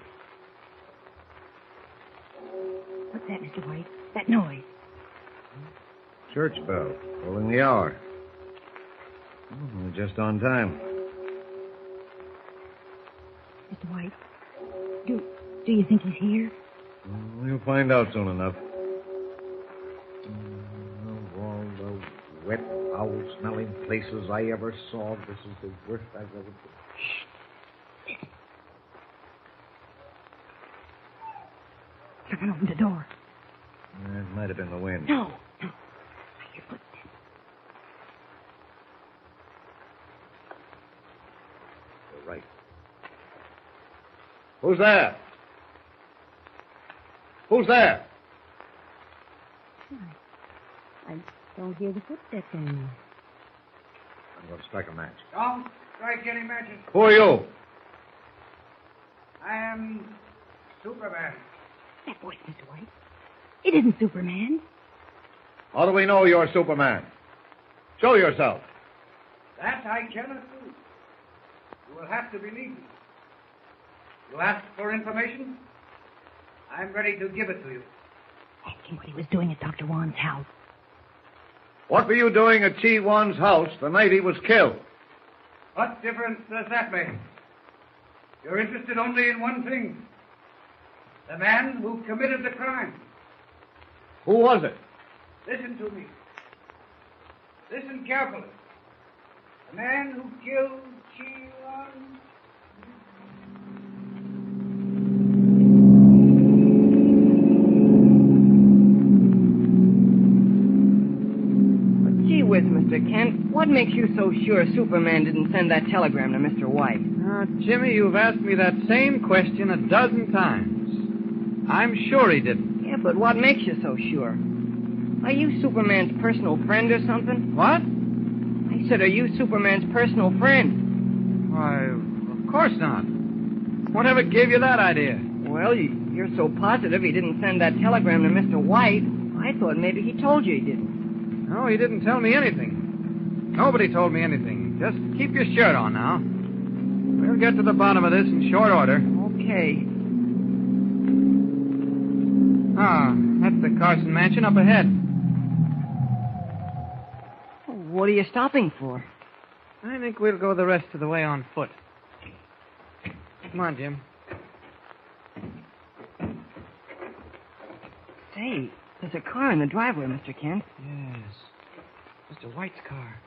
What's that, Mr. White? That noise. Church bell. Tolling the hour. We're just on time. Mr. White, do you think he's here? We'll find out soon enough. Of all the wet, foul-smelling places I ever saw, this is the worst I've ever been. Shh. Someone opened the door. It might have been the wind. No. I hear footsteps. You're right. Who's there? Who's there? I don't hear the footsteps anymore. I'm going to strike a match. Don't strike any matches. Who are you? I am Superman. That voice, Mr. White. It isn't Superman. How do we know you're Superman? Show yourself. That I cannot do. You will have to believe me. You asked for information? I'm ready to give it to you. Ask him what he was doing at Dr. Wan's house. What were you doing at Chi Wan's house the night he was killed? What difference does that make? You're interested only in one thing. The man who committed the crime. Who was it? Listen to me. Listen carefully. The man who killed Chi Wan. Gee whiz, Mr. Kent. What makes you so sure Superman didn't send that telegram to Mr. White? Jimmy, you've asked me that same question a dozen times. I'm sure he didn't. Yeah, but what makes you so sure? Are you Superman's personal friend or something? What? I said, are you Superman's personal friend? Why, of course not. Whatever gave you that idea? Well, you're so positive he didn't send that telegram to Mr. White. I thought maybe he told you he didn't. No, he didn't tell me anything. Nobody told me anything. Just keep your shirt on now. We'll get to the bottom of this in short order. Okay. Ah, that's the Carson mansion up ahead. What are you stopping for? I think we'll go the rest of the way on foot. Come on, Jim. Say, there's a car in the driveway, Mr. Kent. Yes. Mr. White's car.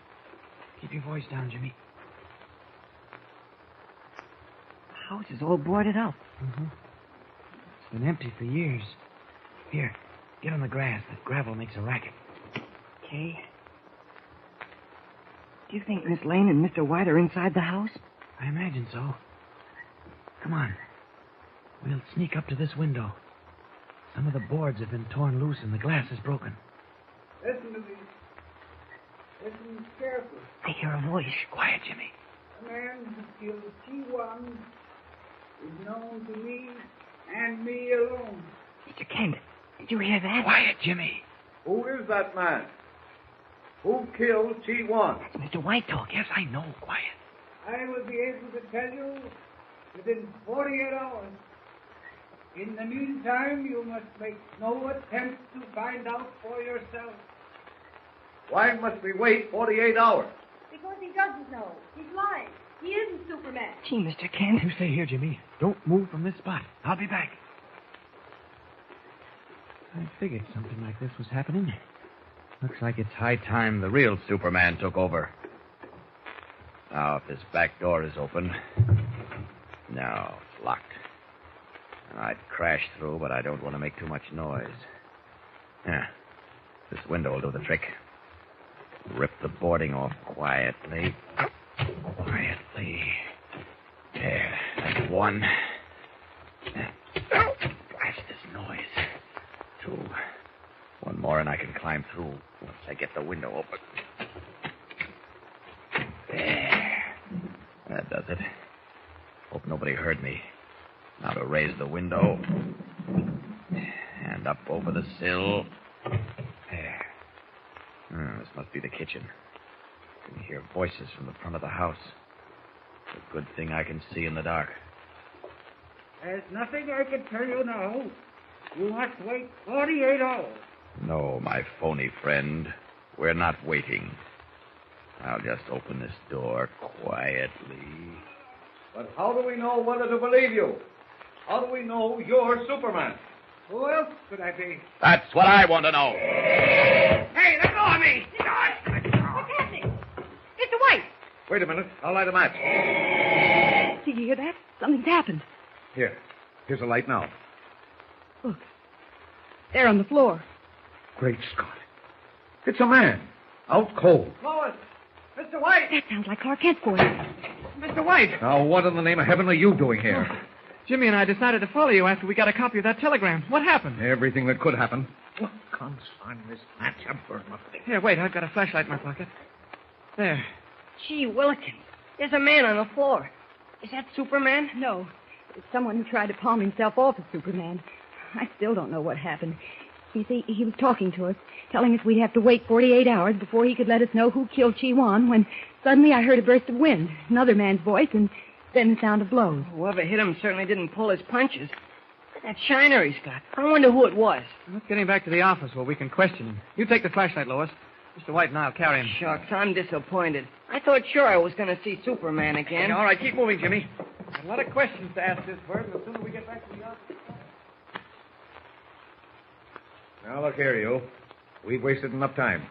Keep your voice down, Jimmy. The house is all boarded up. Mm-hmm. It's been empty for years. Here, get on the grass. That gravel makes a racket. Okay. Do you think Miss Lane and Mr. White are inside the house? I imagine so. Come on. We'll sneak up to this window. Some of the boards have been torn loose and the glass is broken. Listen to me. Listen carefully. I hear a voice. Quiet, Jimmy. The man who killed Chi Wan is known to me and me alone. Mr. Kent, did you hear that? Quiet, Jimmy. Who is that man? Who killed Chi Wan? That's Mr. White talking. Yes, I know. Quiet. I will be able to tell you within 48 hours. In the meantime, you must make no attempt to find out for yourself. Why must we wait 48 hours? Because he doesn't know. He's lying. He isn't Superman. Gee, Mr. Kent. You stay here, Jimmy. Don't move from this spot. I'll be back. I figured something like this was happening. Looks like it's high time the real Superman took over. Now, if this back door is open... No, it's locked. And I'd crash through, but I don't want to make too much noise. Yeah, this window will do the trick. Rip the boarding off quietly. Quietly. There, that's one. Blast this noise. Two. One more and I can climb through once I get the window open. There. That does it. Hope nobody heard me. Now to raise the window. And up over the sill. There. This must be the kitchen. I can hear voices from the front of the house. It's a good thing I can see in the dark. There's nothing I can tell you now. You must wait 48 hours. No, my phony friend. We're not waiting. I'll just open this door quietly. But how do we know whether to believe you? How do we know you're Superman? Who else could I be? That's what I want to know. Hey, let go of me! What's happening? Mr. White! Wait a minute. I'll light a match. Did you hear that? Something's happened. Here. Here's a light now. Look. There on the floor. Great Scott. It's a man. Out cold. Lois! Mr. White! That sounds like Clark Kent's voice. Mr. White! Now, what in the name of heaven are you doing here? Jimmy and I decided to follow you after we got a copy of that telegram. What happened? Everything that could happen. What consign this match up for nothing? Here, wait. I've got a flashlight in my pocket. There. Gee, Willikins, there's a man on the floor. Is that Superman? No. It's someone who tried to palm himself off as Superman. I still don't know what happened. You see, he was talking to us, telling us we'd have to wait 48 hours before he could let us know who killed Chi Wan, when suddenly I heard a burst of wind, another man's voice, and Then the sound of blows. Whoever hit him certainly didn't pull his punches. That shiner he's got. I wonder who it was. Let's get him back to the office where we can question him. You take the flashlight, Lois. Mr. White and I'll carry him. Shucks, I'm disappointed. I thought sure I was going to see Superman again. All right, keep moving, Jimmy. Got a lot of questions to ask this bird, and the sooner we get back to the office... Now, look here, you. We've wasted enough time.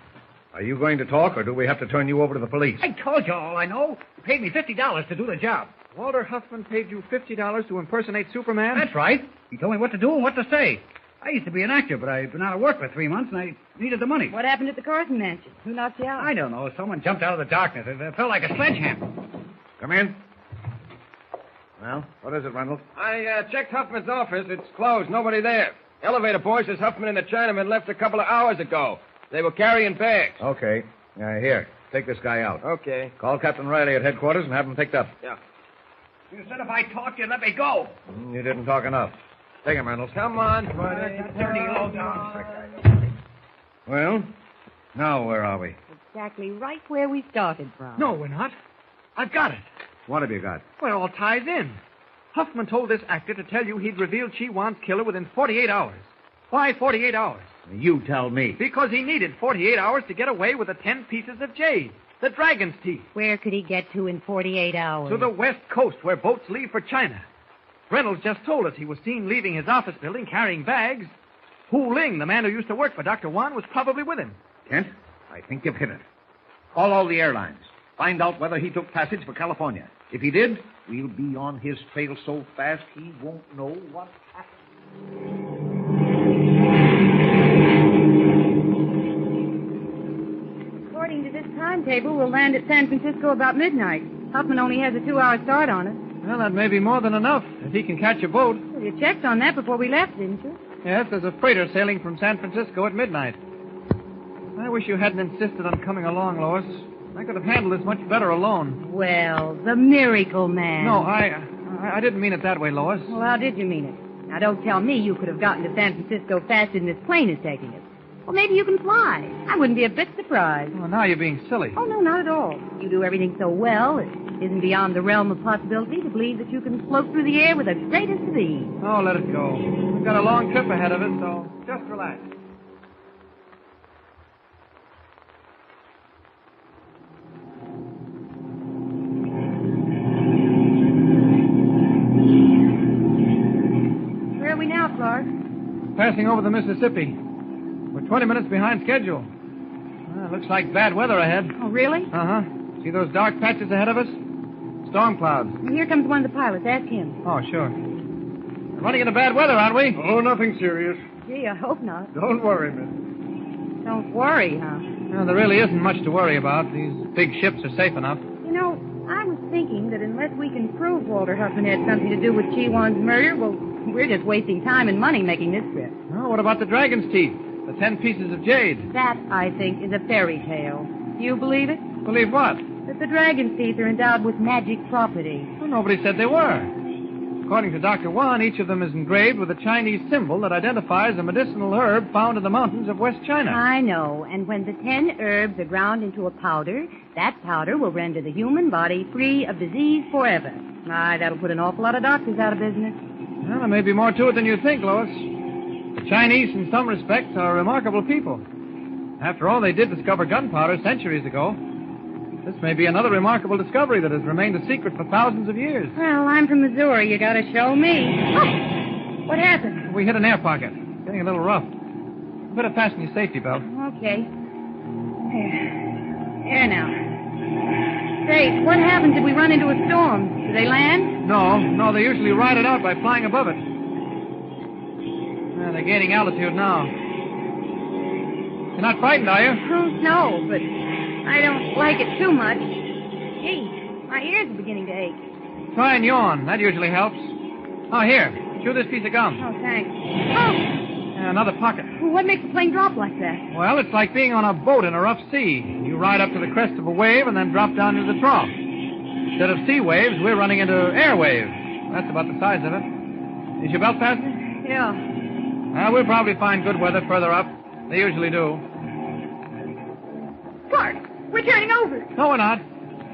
Are you going to talk, or do we have to turn you over to the police? I told you all I know. You paid me $50 to do the job. Walter Huffman paid you $50 to impersonate Superman? That's right. He told me what to do and what to say. I used to be an actor, but I've been out of work for 3 months, and I needed the money. What happened at the Carson mansion? Who knocked you out? I don't know. Someone jumped out of the darkness. It felt like a sledgehammer. Come in. Well, what is it, Reynolds? I checked Huffman's office. It's closed. Nobody there. Elevator boy says Huffman and the Chinaman left a couple of hours ago. They were carrying bags. Okay. Here, take this guy out. Okay. Call Captain Riley at headquarters and have him picked up. Yeah. You said if I talked, you'd let me go. You didn't talk enough. Take him, Reynolds. Come on. Dirty low down. Well, now where are we? Exactly right where we started from. No, we're not. I've got it. What have you got? Well, it all ties in. Huffman told this actor to tell you he'd reveal Chi Wan's killer within 48 hours. Why 48 hours? You tell me. Because he needed 48 hours to get away with the 10 pieces of jade, the dragon's teeth. Where could he get to in 48 hours? To the west coast, where boats leave for China. Reynolds just told us he was seen leaving his office building carrying bags. Hu Ling, the man who used to work for Dr. Wan, was probably with him. Kent, I think you've hit it. Call all the airlines. Find out whether he took passage for California. If he did, we'll be on his trail so fast he won't know what happened. According to this timetable, we'll land at San Francisco about midnight. Huffman only has a 2-hour start on us. Well, that may be more than enough, if he can catch a boat. Well, you checked on that before we left, didn't you? Yes, there's a freighter sailing from San Francisco at midnight. I wish you hadn't insisted on coming along, Lois. I could have handled this much better alone. Well, the miracle man. No, I didn't mean it that way, Lois. Well, how did you mean it? Now, don't tell me you could have gotten to San Francisco faster than this plane is taking us. Well, maybe you can fly. I wouldn't be a bit surprised. Oh, now you're being silly. Oh, no, not at all. You do everything so well, it isn't beyond the realm of possibility to believe that you can float through the air with the greatest of ease. Oh, let it go. We've got a long trip ahead of us, so just relax. Where are we now, Clark? Passing over the Mississippi. We're 20 minutes behind schedule. Looks like bad weather ahead. Oh, really? Uh-huh. See those dark patches ahead of us? Storm clouds. Well, here comes one of the pilots. Ask him. Oh, sure. We're running into bad weather, aren't we? Oh, nothing serious. Gee, I hope not. Don't worry, miss. Don't worry, huh? Well, there really isn't much to worry about. These big ships are safe enough. You know, I was thinking that unless we can prove Walter Huffman had something to do with Chi Wan's murder, well, we're just wasting time and money making this trip. Oh, what about the dragon's teeth? The 10 pieces of jade? That, I think, is a fairy tale. Do you believe it? Believe what? That the dragon's teeth are endowed with magic properties. Well, nobody said they were. According to Dr. Wan, each of them is engraved with a Chinese symbol that identifies a medicinal herb found in the mountains of West China. I know. And when the 10 herbs are ground into a powder, that powder will render the human body free of disease forever. Aye, that'll put an awful lot of doctors out of business. Well, there may be more to it than you think, Lois. The Chinese, in some respects, are remarkable people. After all, they did discover gunpowder centuries ago. This may be another remarkable discovery that has remained a secret for thousands of years. Well, I'm from Missouri. You gotta show me. Oh! What happened? We hit an air pocket. Getting a little rough. Better fasten your safety belt. Okay. There now. Say, what happens if we run into a storm? Do they land? No, they usually ride it out by flying above it. They're gaining altitude now. You're not frightened, are you? Oh, no, but I don't like it too much. Gee, my ears are beginning to ache. Try and yawn. That usually helps. Oh, here. Chew this piece of gum. Oh, thanks. Oh! Another pocket. What makes the plane drop like that? Well, it's like being on a boat in a rough sea. You ride up to the crest of a wave and then drop down into the trough. Instead of sea waves, we're running into air waves. That's about the size of it. Is your belt fastened? Yeah. Well, we'll probably find good weather further up. They usually do. Clark, we're turning over. No, we're not.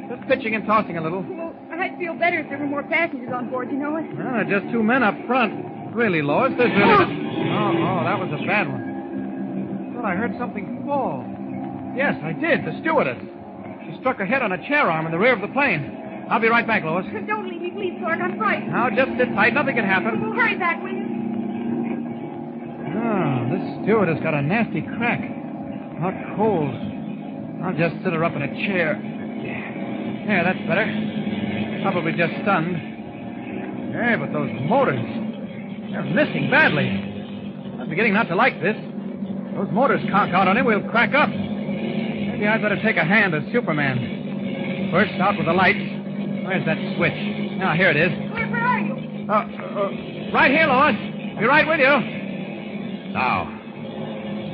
Just pitching and tossing a little. Well, I'd feel better if there were more passengers on board, you know it. No, just 2 men up front. Really, Lois, there's really... Oh, that was a bad one. I thought I heard something fall. Yes, I did. The stewardess. She struck her head on a chair arm in the rear of the plane. I'll be right back, Lois. Don't leave me, please, Clark. I'm frightened. Now, just sit tight. Nothing can happen. Hurry back, will you? Oh, this stewardess got a nasty crack. Hot coals. I'll just sit her up in a chair. Yeah, that's better. Probably just stunned. Yeah, but those motors, they're missing badly. I'm beginning not to like this. Those motors conk out on him, we'll crack up. Maybe I'd better take a hand as Superman. First, out with the lights. Where's that switch? Now, here it is. Where are you? Right here, Lois. Be right with you. Now,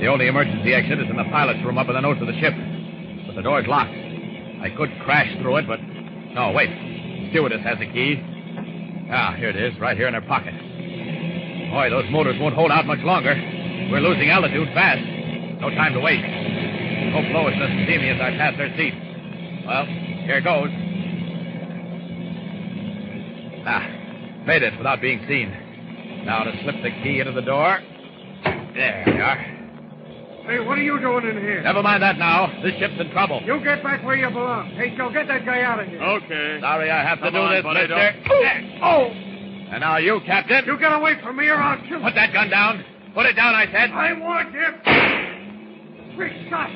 the only emergency exit is in the pilot's room up in the nose of the ship. But the door's locked. I could crash through it, but... No, wait. The stewardess has the key. Ah, here it is, right here in her pocket. Boy, those motors won't hold out much longer. We're losing altitude fast. No time to waste. Hope Lois doesn't see me as I pass her seat. Well, here goes. Made it without being seen. Now to slip the key into the door. There we are. Hey, what are you doing in here? Never mind that now. This ship's in trouble. You get back where you belong. Hey, Joe, get that guy out of here. Okay. Sorry I have to do this, buddy, mister. Oh! And now you, Captain. You get away from me or I'll shoot. Put that gun down. Put it down, I said. I want you. Great Scott!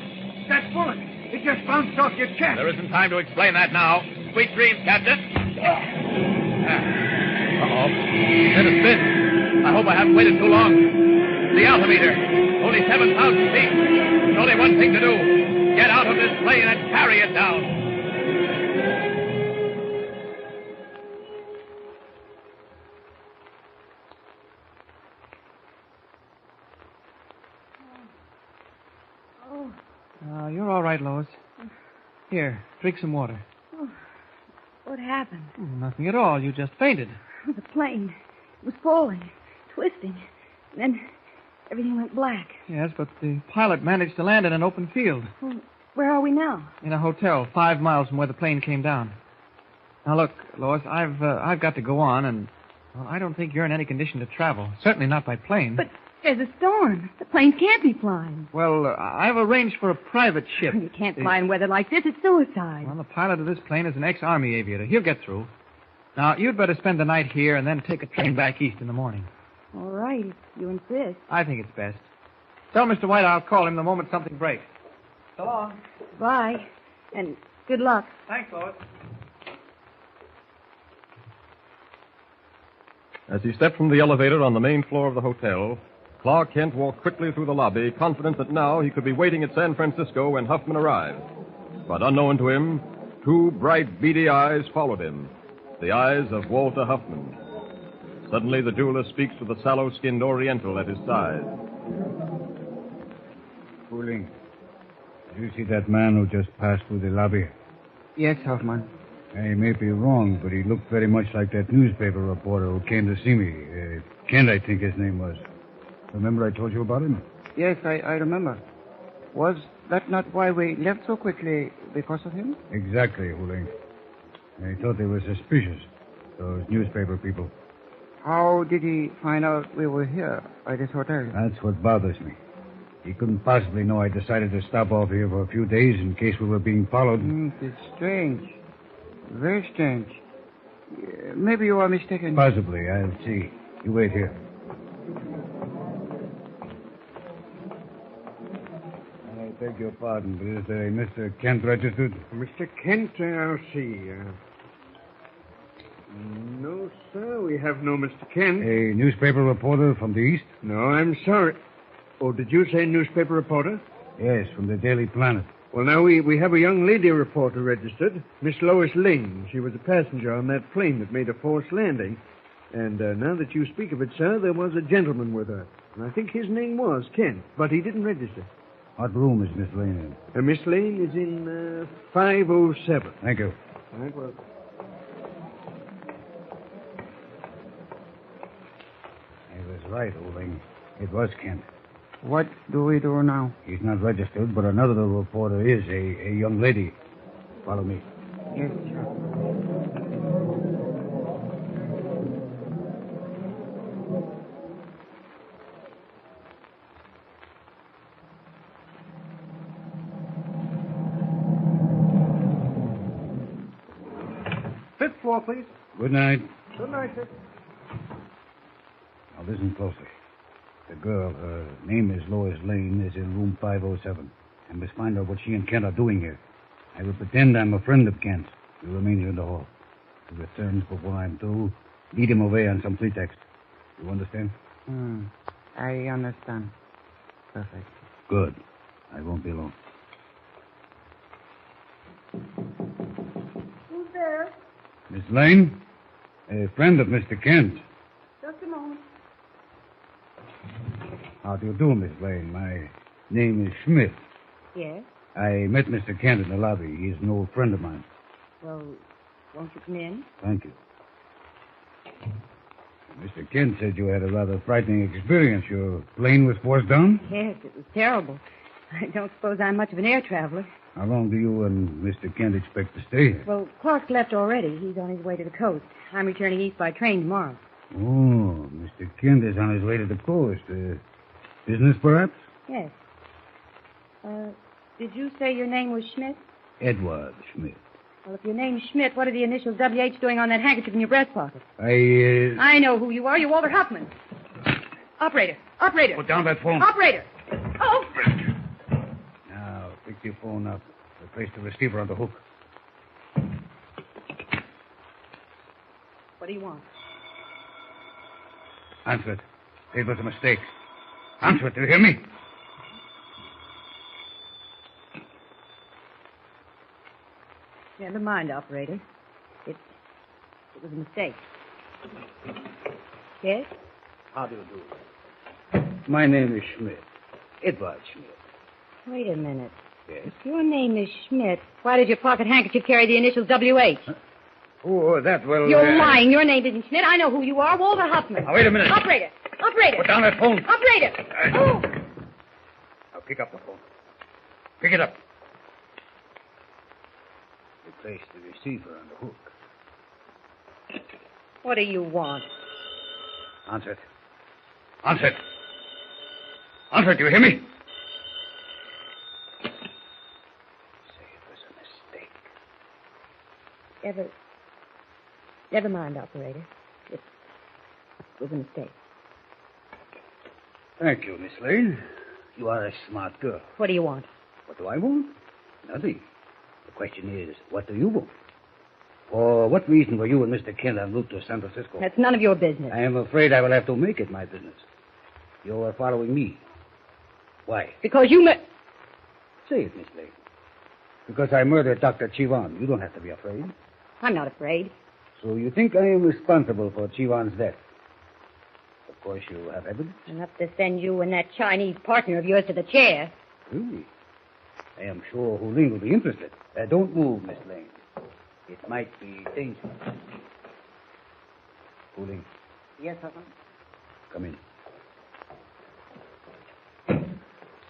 That bullet, it just bounced off your chest. There isn't time to explain that now. Sweet dreams, Captain. Uh-oh. Hit a spin. I hope I haven't waited too long. The altimeter. Only 7,000 feet. There's only one thing to do. Get out of this plane and carry it down. You're all right, Lois. Here, drink some water. Oh, what happened? Nothing at all. You just fainted. The plane. It was falling, twisting. Then everything went black. Yes, but the pilot managed to land in an open field. Well, where are we now? In a hotel 5 miles from where the plane came down. Now, look, Lois, I've got to go on, and I don't think you're in any condition to travel. Certainly not by plane. But there's a storm. The plane can't be flying. Well, I've arranged for a private ship. You can't fly in weather like this. It's suicide. Well, the pilot of this plane is an ex-Army aviator. He'll get through. Now, you'd better spend the night here and then take a train back east in the morning. All right, if you insist. I think it's best. Tell Mr. White I'll call him the moment something breaks. So long. Bye. And good luck. Thanks, Lois. As he stepped from the elevator on the main floor of the hotel, Clark Kent walked quickly through the lobby, confident that now he could be waiting at San Francisco when Huffman arrived. But unknown to him, two bright, beady eyes followed him. The eyes of Walter Huffman. Suddenly, the jeweler speaks to the sallow-skinned Oriental at his side. Fooling. Did you see that man who just passed through the lobby? Yes, Hoffman. He may be wrong, but he looked very much like that newspaper reporter who came to see me. Kent, I think his name was. Remember I told you about him? Yes, I remember. Was that not why we left so quickly, because of him? Exactly, Hooling. I thought they were suspicious, those newspaper people. How did he find out we were here at this hotel? That's what bothers me. He couldn't possibly know I decided to stop off here for a few days in case we were being followed. It's strange. Very strange. Maybe you are mistaken. Possibly. I'll see. You wait here. I beg your pardon, but is Mr. Kent registered? Mr. Kent, I'll see. No, sir, we have no Mr. Kent. A newspaper reporter from the East? No, I'm sorry. Oh, did you say newspaper reporter? Yes, from the Daily Planet. Well, now, we have a young lady reporter registered, Miss Lois Lane. She was a passenger on that plane that made a forced landing. And now that you speak of it, sir, there was a gentleman with her. And I think his name was Kent, but he didn't register. What room is Miss Lane in? Miss Lane is in 507. Thank you. All right, well. He was right, Oling. It was Kent. What do we do now? He's not registered, but another reporter is, a young lady. Follow me. Yes, sir. Fifth floor, please. Good night. Good night, sir. Now listen closely. The girl, her name is Lois Lane, is in room 507. I must find out what she and Kent are doing here. I will pretend I'm a friend of Kent's. You remain here in the hall. If he returns before I'm through, lead him away on some pretext. You understand? I understand. Perfect. Good. I won't be long. Who's there? Miss Lane? A friend of Mr. Kent. Just a moment. How do you do, Miss Lane? My name is Schmidt. Yes? I met Mr. Kent in the lobby. He's an old friend of mine. Well, won't you come in? Thank you. Mr. Kent said you had a rather frightening experience. Your plane was forced down? Yes, it was terrible. I don't suppose I'm much of an air traveler. How long do you and Mr. Kent expect to stay here? Well, Clark's left already. He's on his way to the coast. I'm returning east by train tomorrow. Oh, Mr. Kent is on his way to the coast. Business, perhaps? Yes. Did you say your name was Schmidt? Edward Schmidt. Well, if your name's Schmidt, what are the initials WH doing on that handkerchief in your breast pocket? I know who you are. You're Walter Huffman. Operator. Operator. Put down that phone. Operator. Oh! Now, pick your phone up. Replace the receiver on the hook. What do you want? Answer it. It was a mistake. Answer it. Do you hear me? Never mind, operator. It was a mistake. Yes? How do you do? My name is Schmidt. Edward Schmidt. Wait a minute. Yes? If your name is Schmidt, why did your pocket handkerchief carry the initials WH? Huh? Oh, that will... You're lying. Your name isn't Schmidt. I know who you are. Walter Huffman. Now, wait a minute. Operator. Operator. Put down that phone. Operator. Oh. Now, pick up the phone. Pick it up. Replace the receiver on the hook. What do you want? Answer it. Answer it. Answer it. Do you hear me? Say it was a mistake. Never mind, operator. It was a mistake. Thank you, Miss Lane. You are a smart girl. What do you want? What do I want? Nothing. The question is, what do you want? For what reason were you and Mr. Kent en route to San Francisco? That's none of your business. I am afraid I will have to make it my business. You are following me. Why? Because you Say it, Miss Lane. Because I murdered Dr. Chiwan. You don't have to be afraid. I'm not afraid. So you think I am responsible for Chiwan's death? Of course you have evidence. Enough to send you and that Chinese partner of yours to the chair. Really? I am sure Hu Ling will be interested. Don't move, Miss Lane. It might be dangerous. Hu Ling. Yes, Husband. Come in.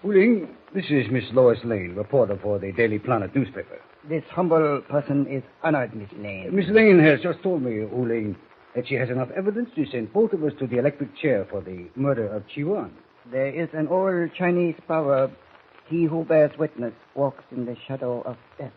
Hu Ling, this is Miss Lois Lane, reporter for the Daily Planet newspaper. This humble person is honored, Miss Lane. Miss Lane has just told me, Hu Ling, that she has enough evidence to send both of us to the electric chair for the murder of Chiwan. There is an old Chinese proverb, he who bears witness walks in the shadow of death.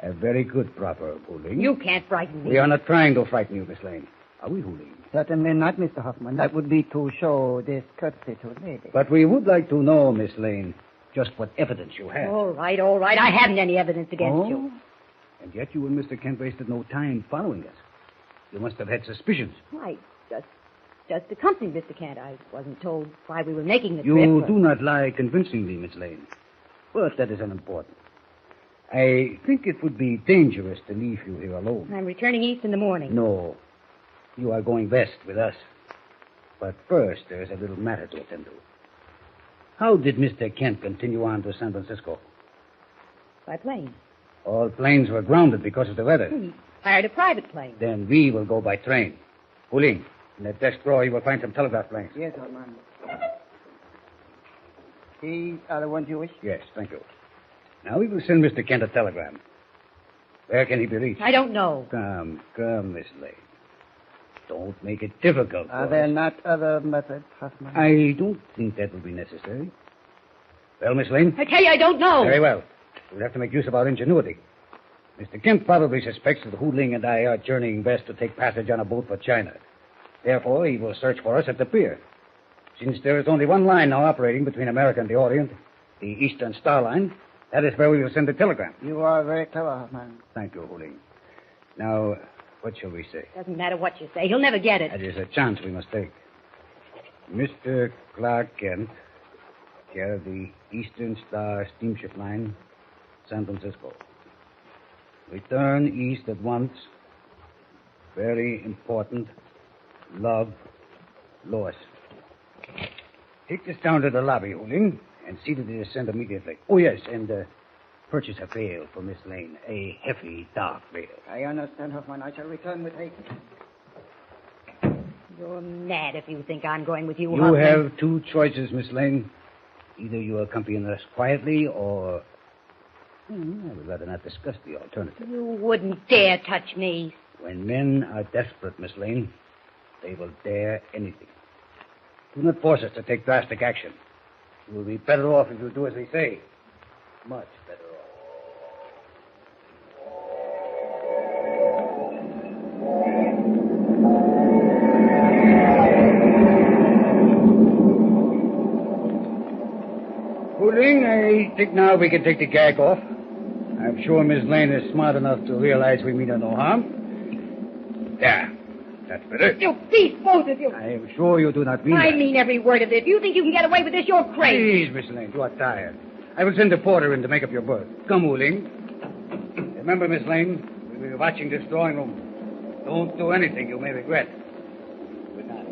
A very good proverb, Hu Ling. You can't frighten me. We are not trying to frighten you, Miss Lane. Are we, Hu Ling? Certainly not, Mr. Hoffman. That would be to show discourtesy to a lady. But we would like to know, Miss Lane, just what evidence you have. All right. I haven't any evidence against you. And yet you and Mr. Kent wasted no time following us. You must have had suspicions. I just accompanied Mr. Kent. I wasn't told why we were making the trip. You do not lie convincingly, Miss Lane. But that is unimportant. I think it would be dangerous to leave you here alone. I'm returning east in the morning. No. You are going west with us. But first, there is a little matter to attend to. How did Mr. Kent continue on to San Francisco? By plane. All planes were grounded because of the weather. He hired a private plane. Then we will go by train. Hu Ling, in that desk drawer you will find some telegraph blanks. Yes, Hoffman. These are the ones you wish? Yes, thank you. Now we will send Mr. Kent a telegram. Where can he be reached? I don't know. Come, Miss Lane. Don't make it difficult. Are there not other methods, Hoffman? I don't think that will be necessary. Well, Miss Lane? I tell you, I don't know. Very well. We'll have to make use of our ingenuity. Mr. Kent probably suspects that Hu Ling and I are journeying west to take passage on a boat for China. Therefore, he will search for us at the pier. Since there is only one line now operating between America and the Orient, the Eastern Star Line, that is where we will send a telegram. You are very clever, Huffman. Thank you, Hu Ling. Now, what shall we say? Doesn't matter what you say. He'll never get it. That is a chance we must take. Mr. Clark Kent, care of the Eastern Star Steamship Line, San Francisco. Return east at once. Very important. Love, Lois. Take this down to the lobby, Hu Ling, and see that it is sent immediately. Oh, yes, and purchase a veil for Miss Lane. A heavy, dark veil. I understand, Huffman. I shall return with haste. You're mad if you think I'm going with you, You Huffman. have two choices, Miss Lane. Either you accompany us quietly, or... I would rather not discuss the alternative. You wouldn't dare touch me. When men are desperate, Miss Lane, they will dare anything. Do not force us to take drastic action. You will be better off if you do as we say. Much better off. Hu Ling, I think now we can take the gag off. I'm sure Miss Lane is smart enough to realize we mean her no harm. There. That's better. You thief, both of you. I am sure you do not mean I that. mean every word of it. If you think you can get away with this, you're crazy. Please, Miss Lane, you are tired. I will send a porter in to make up your berth. Come, Hu Ling. Remember, Miss Lane, we will be watching this drawing room. Don't do anything you may regret. Good night.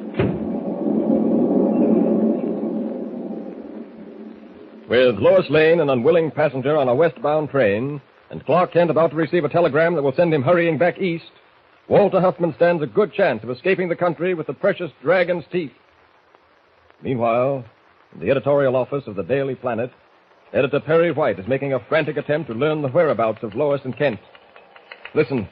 With Lois Lane, an unwilling passenger on a westbound train, and Clark Kent about to receive a telegram that will send him hurrying back east, Walter Huffman stands a good chance of escaping the country with the precious dragon's teeth. Meanwhile, in the editorial office of the Daily Planet, Editor Perry White is making a frantic attempt to learn the whereabouts of Lois and Kent. Listen.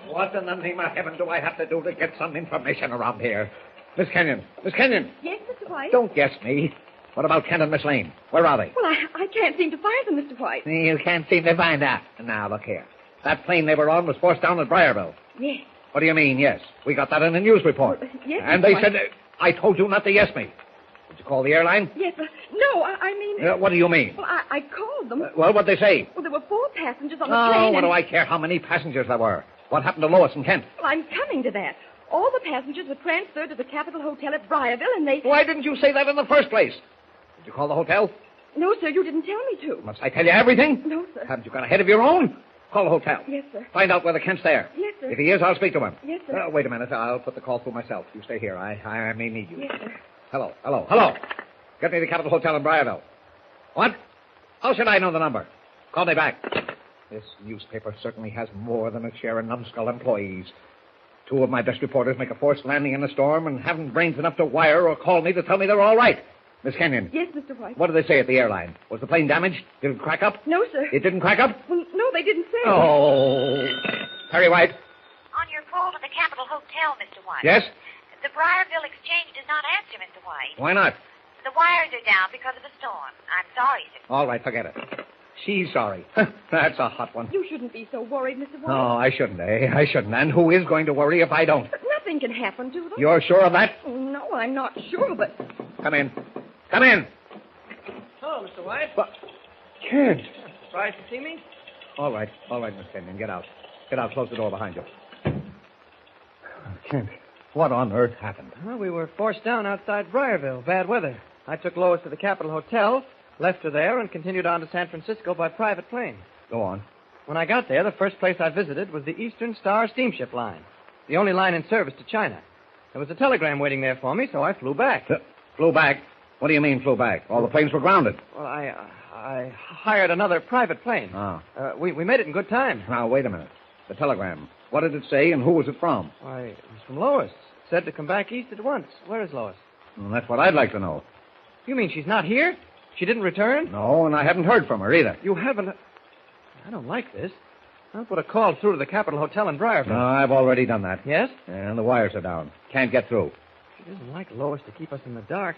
What in the name of heaven do I have to do to get some information around here? Miss Kenyon! Miss Kenyon! Yes, Mr. White? Don't guess me. What about Kent and Miss Lane? Where are they? Well, I can't seem to find them, Mr. White. You can't seem to find out. Now, look here. That plane they were on was forced down at Briarville. Yes. What do you mean, yes? We got that in a news report. Yes, And Mr. they White. said... I told you not to yes me. Did you call the airline? Yes, no, I mean... What do you mean? Well, I called them. Well, what'd they say? Well, there were 4 passengers on the Oh, plane. what and- do I care how many passengers there were? What happened to Lois and Kent? Well, I'm coming to that. All the passengers were transferred to the Capitol Hotel at Briarville, and they... Why didn't you say that in the first place? Did you call the hotel? No, sir, you didn't tell me to. Must I tell you everything? No, sir. Haven't you got a head of your own? Call the hotel. Yes, sir. Find out whether Kent's there. Yes, sir. If he is, I'll speak to him. Yes, sir. Wait a minute. I'll put the call through myself. You stay here. I may need you. Yes, sir. Hello. Get me the Capitol Hotel in Briarville. What? How should I know the number? Call me back. This newspaper certainly has more than its share of numbskull employees. 2 of my best reporters make a forced landing in a storm and haven't brains enough to wire or call me to tell me they're all right. Miss Kenyon. Yes, Mr. White. What did they say at the airline? Was the plane damaged? Did it crack up? No, sir. It didn't crack up? Well, no, they didn't say. Oh. Perry White. On your call to the Capitol Hotel, Mr. White. Yes? The Briarville Exchange does not answer, Mr. White. Why not? The wires are down because of a storm. I'm sorry, sir. All right, forget it. She's sorry. That's a hot one. You shouldn't be so worried, Mr. White. Oh, I shouldn't, eh? I shouldn't. And who is going to worry if I don't? But nothing can happen to them. You're sure of that? Oh, no, I'm not sure, but... Come in. Come in. Hello, Mr. White. Kent. Surprised to see me? All right, Miss Kenyon. Get out. Close the door behind you. Kent, what on earth happened? Well, we were forced down outside Briarville. Bad weather. I took Lois to the Capitol Hotel, left her there, and continued on to San Francisco by private plane. Go on. When I got there, the first place I visited was the Eastern Star Steamship Line, the only line in service to China. There was a telegram waiting there for me, so I flew back. Flew back? What do you mean, flew back? All the planes were grounded. Well, I hired another private plane. Oh. We made it in good time. Now, wait a minute. The telegram. What did it say, and who was it from? Why, it was from Lois. Said to come back east at once. Where is Lois? Well, that's what I'd like to know. You mean she's not here? She didn't return? No, and I haven't heard from her either. You haven't? I don't like this. I'll put a call through to the Capitol Hotel in Briarville. No, I've already done that. Yes? And the wires are down. Can't get through. She doesn't like Lois to keep us in the dark.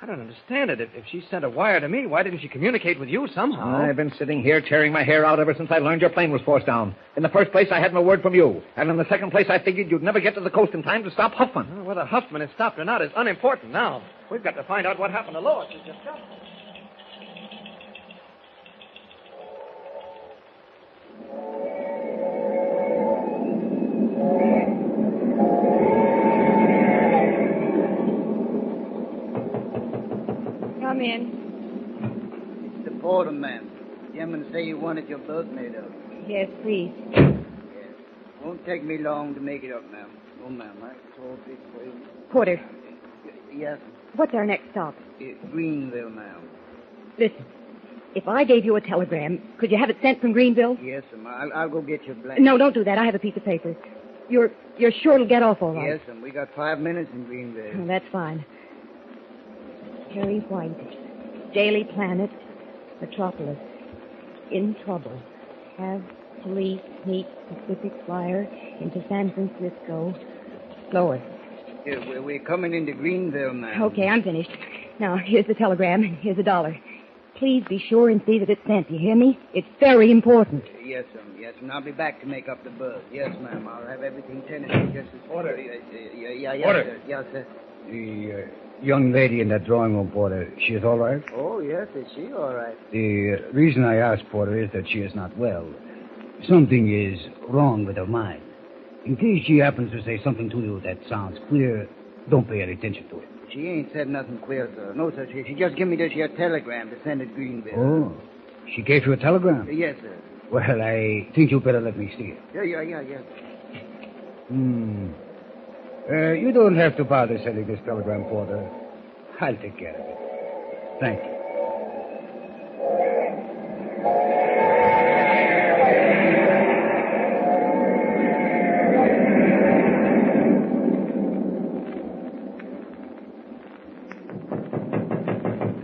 I don't understand it. If she sent a wire to me, why didn't she communicate with you somehow? I've been sitting here tearing my hair out ever since I learned your plane was forced down. In the first place, I had no word from you. And in the second place, I figured you'd never get to the coast in time to stop Huffman. Well, whether Huffman is stopped or not is unimportant now. We've got to find out what happened to Lois. She's just got... Come in. It's the porter, ma'am. Gentlemen say you wanted your berth made up. Yes, please. Won't take me long to make it up, ma'am. Oh, ma'am, I told this way. Porter, Yes, what's our next stop? Greenville, ma'am. Listen, if I gave you a telegram, could you have it sent from Greenville? Yes, ma'am. I'll go get your blanket. No, don't do that. I have a piece of paper. You're sure it'll get off all right? Yes, ma'am. We got 5 minutes in Greenville. Oh, that's fine. Harry White, Daily Planet, Metropolis. In trouble. Have police meet Pacific Flyer into San Francisco. Lois. We're coming into Greenville, ma'am. Okay, I'm finished. Now, here's the telegram, and here's $1. Please be sure and see that it's sent. You hear me? It's very important. Yes, ma'am. Yes, and I'll be back to make up the berth. Yes, ma'am. I'll have everything tentative just as... Order. Yes, Order. sir. Yes, sir. The young lady in that drawing room, Porter, she is all right? Oh, yes, is she all right? The reason I asked, Porter, is that she is not well. Something is wrong with her mind. In case she happens to say something to you that sounds queer, don't pay any attention to it. She ain't said nothing queer, sir. No, sir. She just give me this here telegram to send to Greenville. Oh, she gave you a telegram? Yes, sir. Well, I think you better let me see it. Yeah. You don't have to bother sending this telegram, Porter. I'll take care of it. Thank you.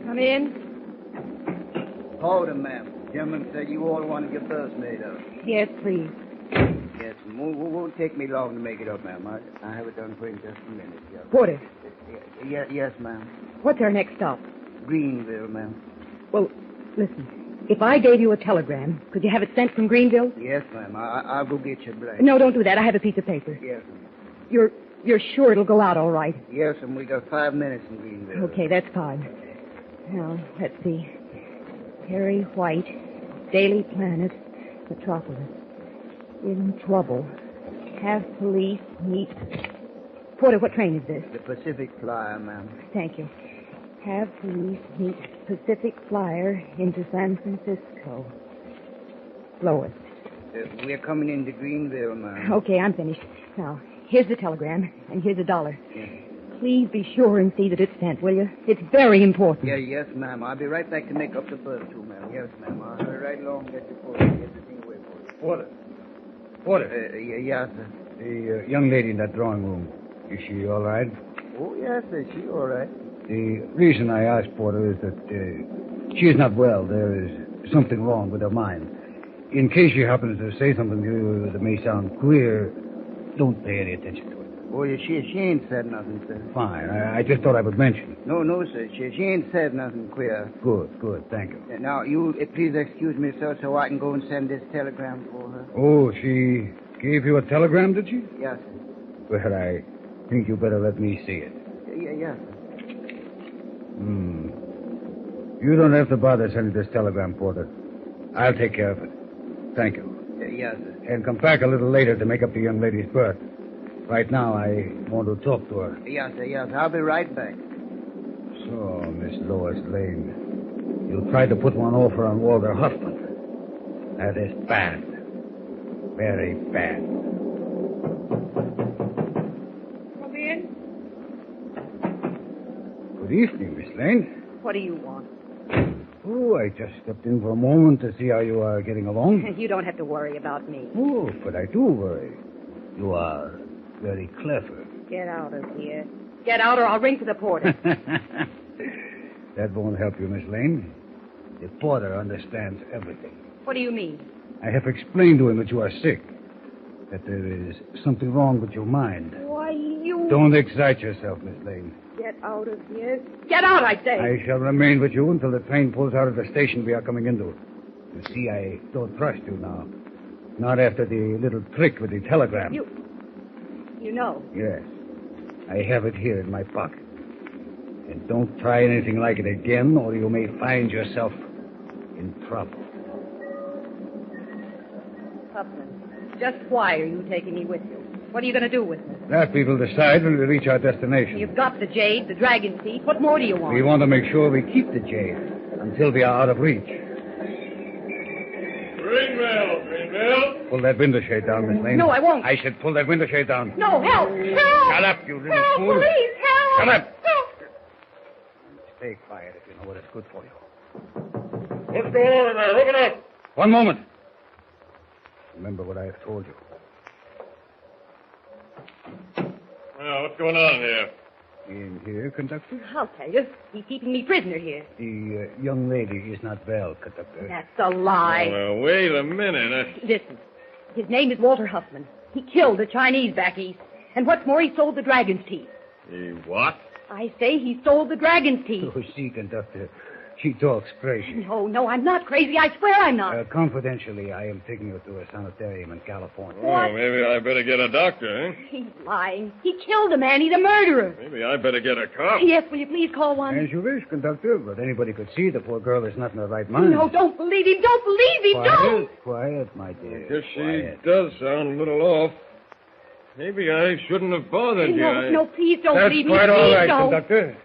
Come in. Hold him, ma'am. Gentleman said you all wanted your berths made up. Yes, please. Yes, won't take me long to make it up, ma'am. I have it done for you in just a minute. Yeah. Porter, Yes, ma'am. what's our next stop? Greenville, ma'am. Well, listen. If I gave you a telegram, could you have it sent from Greenville? Yes, ma'am. I'll go get your blanket. No, don't do that. I have a piece of paper. Yes, ma'am. You're sure it'll go out all right? Yes, and we got 5 minutes in Greenville. Okay, that's fine. Now, let's see. Harry White, Daily Planet, Metropolis. In trouble. Have police meet... Porter, what train is this? The Pacific Flyer, ma'am. Thank you. Have police meet Pacific Flyer into San Francisco. Lois. We're coming into Greenville, ma'am. Okay, I'm finished. Now, here's the telegram, and here's $1. Yes. Please be sure and see that it's sent, will you? It's very important. Yes, ma'am. I'll be right back to make up the berth, too, ma'am. Yes, ma'am. I'll hurry right along and get the porter. Get the thing away for you. Porter. Yes, sir. The young lady in that drawing room, is she all right? Oh, yes, sir. She all right. The reason I asked, Porter, is that she is not well. There is something wrong with her mind. In case she happens to say something to you that may sound queer, don't pay any attention to it. Oh, she ain't said nothing, sir. Fine. I just thought I would mention it. No, sir. She ain't said nothing queer. Good. Thank you. Now, you please excuse me, sir, so I can go and send this telegram for her. Oh, she gave you a telegram, did she? Yes, sir. Well, I think you better let me see it. Yes, sir. You don't have to bother sending this telegram, Porter. I'll take care of it. Thank you. Yes, sir. And come back a little later to make up the young lady's berth. Right now, I want to talk to her. Yes, sir. I'll be right back. So, Miss Lois Lane, you tried to put one over on Walter Huffman. That is bad. Very bad. Come in. Good evening, Miss Lane. What do you want? Oh, I just stepped in for a moment to see how you are getting along. You don't have to worry about me. Oh, but I do worry. You are very clever. Get out of here. Get out or I'll ring for the porter. That won't help you, Miss Lane. The porter understands everything. What do you mean? I have explained to him that you are sick, that there is something wrong with your mind. Why, you... Don't excite yourself, Miss Lane. Get out of here. Get out, I say. I shall remain with you until the train pulls out of the station we are coming into. You see, I don't trust you now. Not after the little trick with the telegram. You know. Yes. I have it here in my pocket. And don't try anything like it again, or you may find yourself in trouble. Huffman, just why are you taking me with you? What are you going to do with me? That we will decide when we reach our destination. You've got the jade, the dragon's teeth. What more do you want? We want to make sure we keep the jade until we are out of reach. Greenville! Pull that window shade down, Miss Lane. No, I won't. I said pull that window shade down. No, help! Help! Shut up, you little Help, fool. please, help! Shut up. Help! Stay quiet if you know what is good for you. What's going on in there? Open up! One moment. Remember what I have told you. Well, what's going on here? In here, conductor? I'll tell you. He's keeping me prisoner here. The young lady is not well, conductor. That's a lie. Well, wait a minute. Listen. His name is Walter Huffman. He killed the Chinese back east. And what's more, he sold the dragon's teeth. He what? I say he stole the dragon's teeth. Oh, see, conductor, she talks crazy. No, I'm not crazy. I swear I'm not. Confidentially, I am taking her to a sanitarium in California. Oh, maybe I better get a doctor, eh? He's lying. He killed a man. He's a murderer. Maybe I better get a cop. Yes, will you please call one? As you wish, conductor, but anybody could see the poor girl is not in her right mind. No, don't believe him. Don't believe him. Don't. Quiet, my dear. I guess quiet. she does sound a little off. Maybe I shouldn't have bothered you. No, please don't That's believe me. quite all Please right, don't. conductor.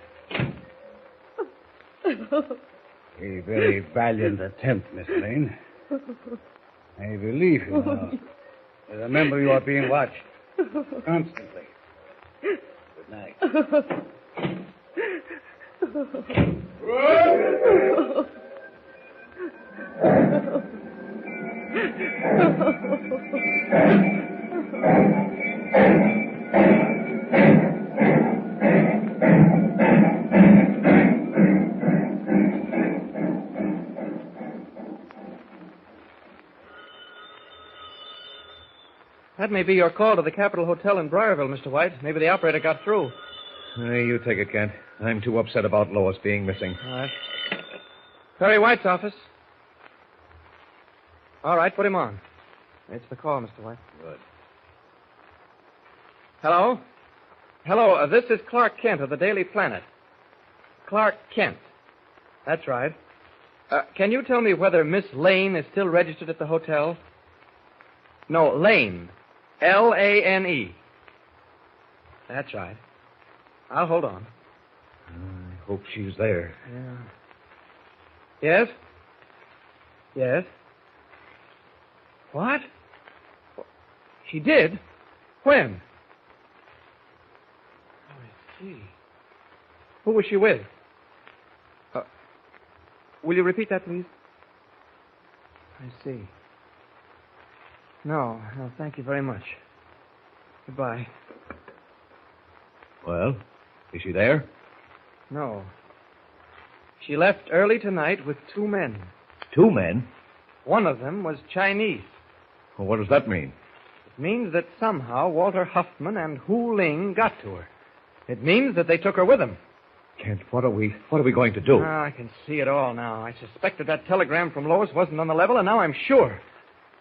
A very valiant attempt, Miss Lane. I believe you now. Remember, you are being watched. Constantly. Good night. That may be your call to the Capitol Hotel in Briarville, Mr. White. Maybe the operator got through. Hey, you take it, Kent. I'm too upset about Lois being missing. All right. Perry White's office. All right, put him on. It's the call, Mr. White. Good. Hello? Hello, this is Clark Kent of the Daily Planet. Clark Kent. That's right. Can you tell me whether Miss Lane is still registered at the hotel? No, Lane. Lane. That's right. I'll hold on. I hope she's there. Yeah. Yes? Yes? What? She did? When? Oh, I see. Who was she with? Will you repeat that, please? I see. No, thank you very much. Goodbye. Well, is she there? No. She left early tonight with 2 men. 2 men? One of them was Chinese. Well, what does that mean? It means that somehow Walter Huffman and Hu Ling got to her. It means that they took her with them. Kent, what are we going to do? I can see it all now. I suspected that telegram from Lois wasn't on the level, and now I'm sure.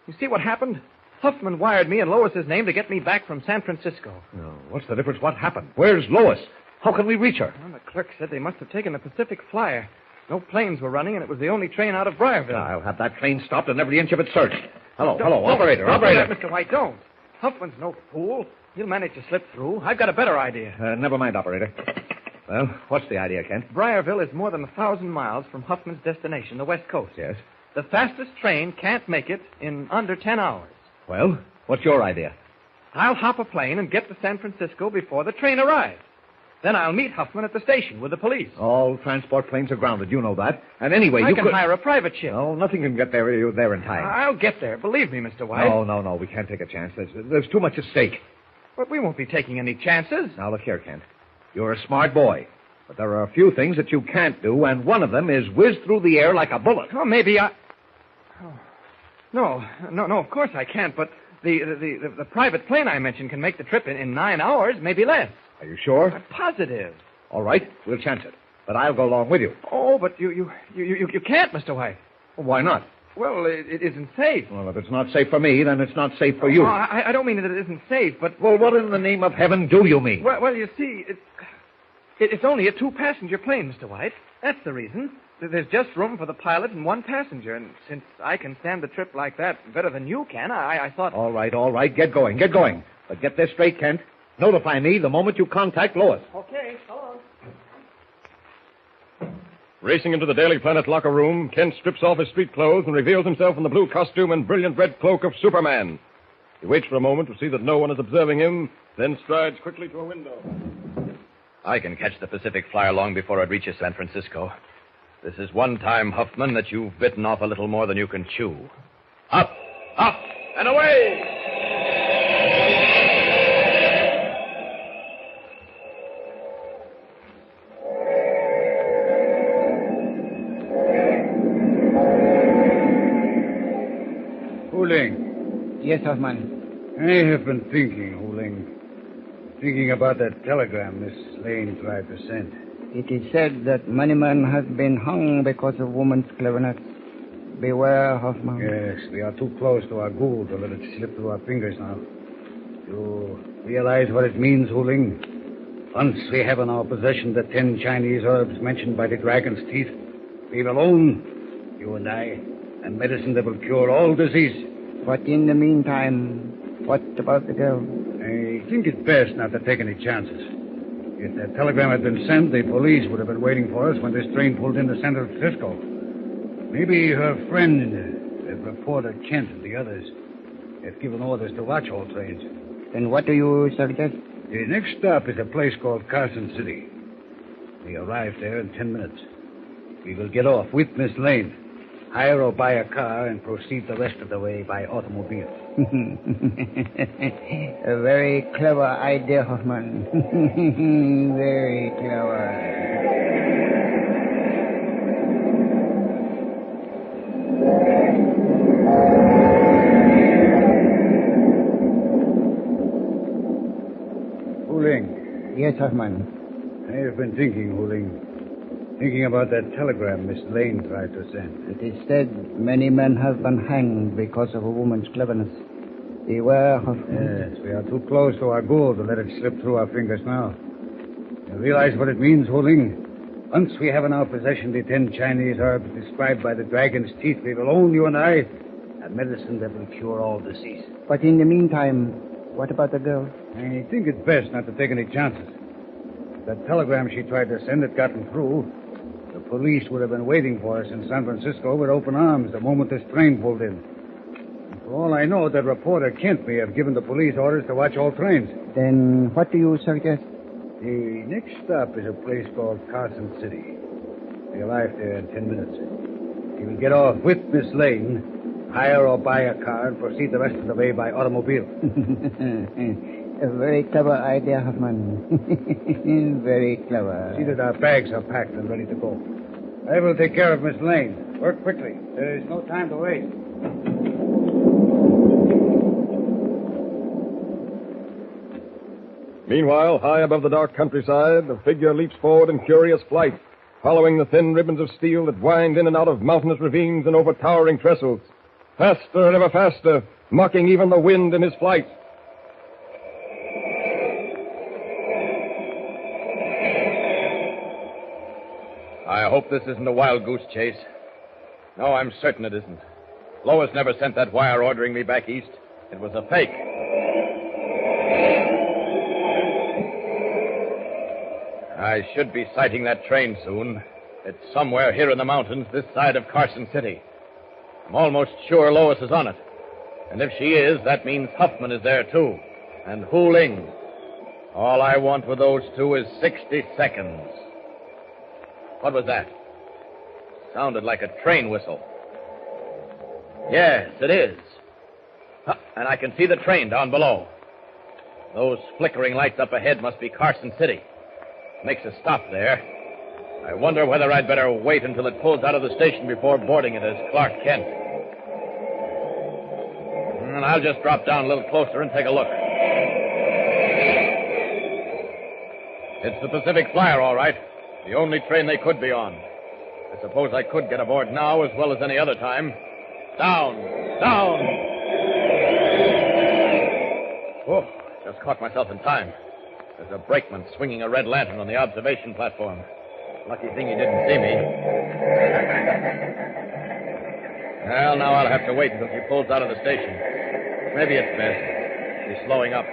You see what happened? Huffman wired me in Lois's name to get me back from San Francisco. No, what's the difference? What happened? Where's Lois? How can we reach her? Well, the clerk said they must have taken the Pacific Flyer. No planes were running, and it was the only train out of Briarville. I'll have that train stopped and every inch of it searched. Hello, Don't- operator, don't operator. do that, Mr. White, don't. Huffman's no fool. He'll manage to slip through. I've got a better idea. Never mind, operator. Well, what's the idea, Kent? Briarville is more than 1,000 miles from Huffman's destination, the West Coast. Yes. The fastest train can't make it in under 10 hours. Well, what's your idea? I'll hop a plane and get to San Francisco before the train arrives. Then I'll meet Huffman at the station with the police. All transport planes are grounded. You know that. And anyway, I you can could... hire a private ship. No, nothing can get there in time. I'll get there. Believe me, Mr. White. No. We can't take a chance. There's too much at stake. But we won't be taking any chances. Now, look here, Kent. You're a smart boy. But there are a few things that you can't do, and one of them is whiz through the air like a bullet. Oh, maybe I... Oh. No, of course I can't, but the private plane I mentioned can make the trip in 9 hours, maybe less. Are you sure? I'm positive. All right, we'll chance it. But I'll go along with you. Oh, but you can't, Mr. White. Well, why not? Well, it isn't safe. Well, if it's not safe for me, then it's not safe for you. Oh, I don't mean that it isn't safe, but... Well, what in the name of heaven do you mean? Well, you see, it's only a two-passenger plane, Mr. White. That's the reason. There's just room for the pilot and one passenger, and since I can stand the trip like that better than you can, I thought... All right. Get going. But get this straight, Kent. Notify me the moment you contact Lois. Okay, so long. Racing into the Daily Planet locker room, Kent strips off his street clothes and reveals himself in the blue costume and brilliant red cloak of Superman. He waits for a moment to see that no one is observing him, then strides quickly to a window. I can catch the Pacific Flyer long before it reaches San Francisco. This is one time, Huffman, that you've bitten off a little more than you can chew. Up, and away! Huling. Yes, Hoffman. I have been thinking, Huling. Thinking about that telegram Miss Lane tried to send. It is said that many men have been hung because of woman's cleverness. Beware, Hoffman. Yes, we are too close to our goal to let it slip through our fingers now. You realize what it means, Huling? Once we have in our possession the 10 Chinese herbs mentioned by the dragon's teeth, we will own, you and I, a medicine that will cure all disease. But in the meantime, what about the girl? I think it's best not to take any chances. If that telegram had been sent, the police would have been waiting for us when this train pulled into San Francisco. Maybe her friend, the reporter Kent, and the others have given orders to watch all trains. Then what do you suggest? The next stop is a place called Carson City. We arrive there in 10 minutes. We will get off with Miss Lane, hire or buy a car, and proceed the rest of the way by automobile. A very clever idea, Hoffman. Very clever. Huling. Yes, Hoffman. I have been thinking, Huling. Thinking about that telegram Miss Lane tried to send. It is said many men have been hanged because of a woman's cleverness. Beware, Hoffman. Yes, we are too close to our goal to let it slip through our fingers now. You realize what it means, Huling? Once we have in our possession the 10 Chinese herbs described by the dragon's teeth, we will own, you and I, a medicine that will cure all disease. But in the meantime, what about the girl? I think it's best not to take any chances. If that telegram she tried to send had gotten through, the police would have been waiting for us in San Francisco with open arms the moment this train pulled in. And for all I know, that reporter Kent may have given the police orders to watch all trains. Then what do you suggest? The next stop is a place called Carson City. We arrive there in 10 minutes. We will get off with Miss Lane, hire or buy a car, and proceed the rest of the way by automobile. A very clever idea, Hoffman. Very clever. See that our bags are packed and ready to go. I will take care of Miss Lane. Work quickly. There is no time to waste. Meanwhile, high above the dark countryside, a figure leaps forward in curious flight, following the thin ribbons of steel that wind in and out of mountainous ravines and over towering trestles. Faster and ever faster, mocking even the wind in his flight. I hope this isn't a wild goose chase. No, I'm certain it isn't. Lois never sent that wire ordering me back east. It was a fake. I should be sighting that train soon. It's somewhere here in the mountains, this side of Carson City. I'm almost sure Lois is on it. And if she is, that means Huffman is there, too. And Huling. All I want with those two is 60 seconds. What was that? Sounded like a train whistle. Yes, it is. And I can see the train down below. Those flickering lights up ahead must be Carson City. Makes a stop there. I wonder whether I'd better wait until it pulls out of the station before boarding it as Clark Kent. And I'll just drop down a little closer and take a look. It's the Pacific Flyer, all right. The only train they could be on. I suppose I could get aboard now as well as any other time. Down! Down! Oh, just caught myself in time. There's a brakeman swinging a red lantern on the observation platform. Lucky thing he didn't see me. Well, now I'll have to wait until she pulls out of the station. Maybe it's best. She's slowing up.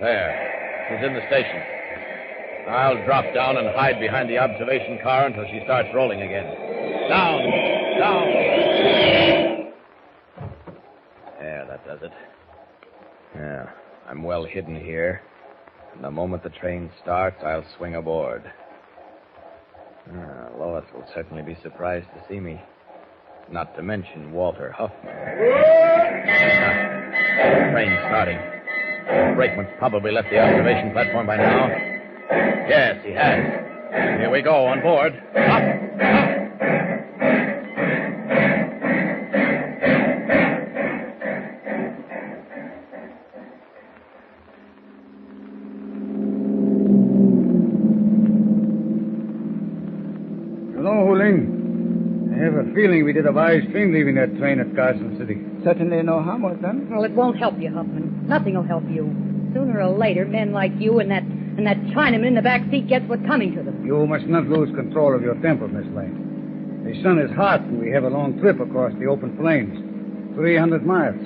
There. She's in the station. I'll drop down and hide behind the observation car until she starts rolling again. Down! Down! There, that does it. Yeah, I'm well hidden here. And the moment the train starts, I'll swing aboard. Lois will certainly be surprised to see me. Not to mention Walter Huffman. Train's starting. The brakeman's probably left the observation platform by now. Yes, he has. Here we go, on board. Up! Hello, Huling. I have a feeling we did a wise thing leaving that train at Carson City. Certainly no harm was done. Well, it won't help you, Huffman. Nothing will help you. Sooner or later, men like you and that Chinaman in the back seat gets what's coming to them. You must not lose control of your temper, Miss Lane. The sun is hot, and we have a long trip across the open plains. 300 miles.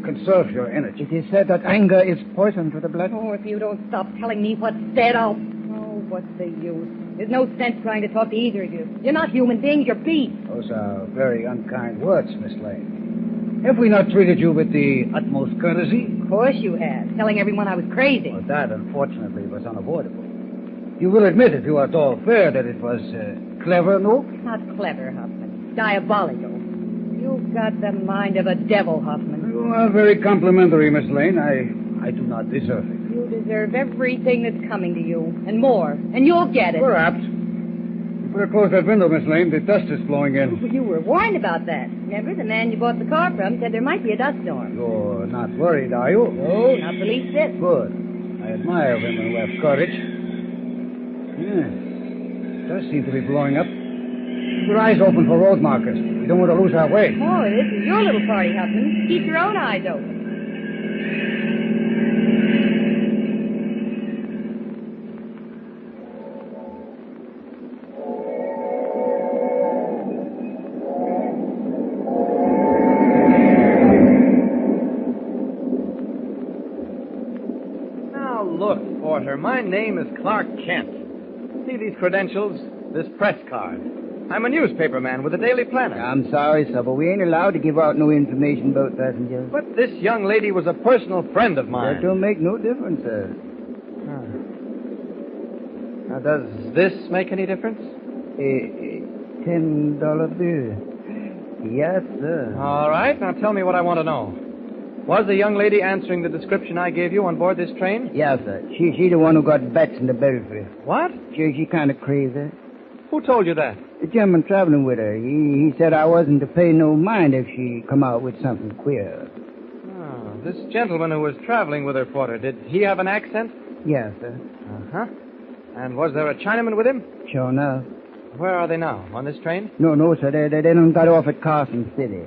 Conserve your energy. It is said that anger is poison to the blood. Oh, if you don't stop telling me what's said, I'll... Oh, what's the use? There's no sense trying to talk to either of you. You're not human beings, you're beasts. Those are very unkind words, Miss Lane. Have we not treated you with the utmost courtesy? Of course you have. Telling everyone I was crazy. Well, that, unfortunately, was unavoidable. You will admit, if you are at all fair, that it was clever, no? It's not clever, Huffman. It's diabolical. You've got the mind of a devil, Huffman. You are very complimentary, Miss Lane. I do not deserve it. You deserve everything that's coming to you, and more, and you'll get it. Perhaps. You better close that window, Miss Lane. The dust is flowing in. You were warned about that. Remember, the man you bought the car from said there might be a dust storm. You're not worried, are you? No, not the least bit. Good. I admire women who have courage. Yeah. It does seem to be blowing up. Keep your eyes open for road markers. We don't want to lose our way. Oh, this is your little party, Huffman. Keep your own eyes open. Porter, my name is Clark Kent. See these credentials? This press card. I'm a newspaper man with the Daily Planet. I'm sorry, sir, but we ain't allowed to give out no information about passengers. But this young lady was a personal friend of mine. That don't make no difference, sir. Now, does this make any difference? $10 bill. Yes, sir. All right, now tell me what I want to know. Was the young lady answering the description I gave you on board this train? Yes, sir. She the one who got bats in the belfry. What? She kind of crazy. Who told you that? The gentleman traveling with her. He said I wasn't to pay no mind if she come out with something queer. Oh, this gentleman who was traveling with her, Porter, did he have an accent? Yes, sir. Uh-huh. And was there a Chinaman with him? Sure enough. Where are they now? On this train? No, sir. They done got off at Carson City.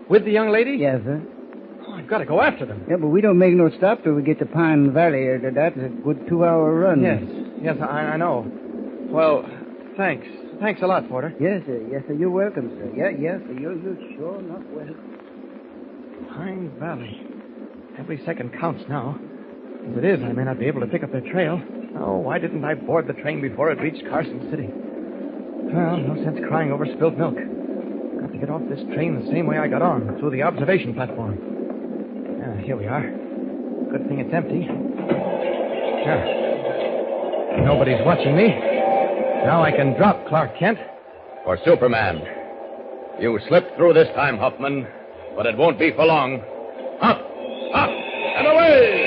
With the young lady? Yes, sir. I've got to go after them. Yeah, but we don't make no stop till we get to Pine Valley. That's a good 2-hour run. Yes, I know. Well, thanks. Thanks a lot, Porter. Yes, sir. You're welcome, sir. Yes, sir. You're sure enough welcome. Pine Valley. Every second counts now. As it is, I may not be able to pick up their trail. Oh, why didn't I board the train before it reached Carson City? Well, no sense crying over spilled milk. Got to get off this train the same way I got on, through the observation platform. Here we are. Good thing it's empty. Nobody's watching me. Now I can drop Clark Kent. For Superman. You slipped through this time, Huffman, but it won't be for long. Up, and away!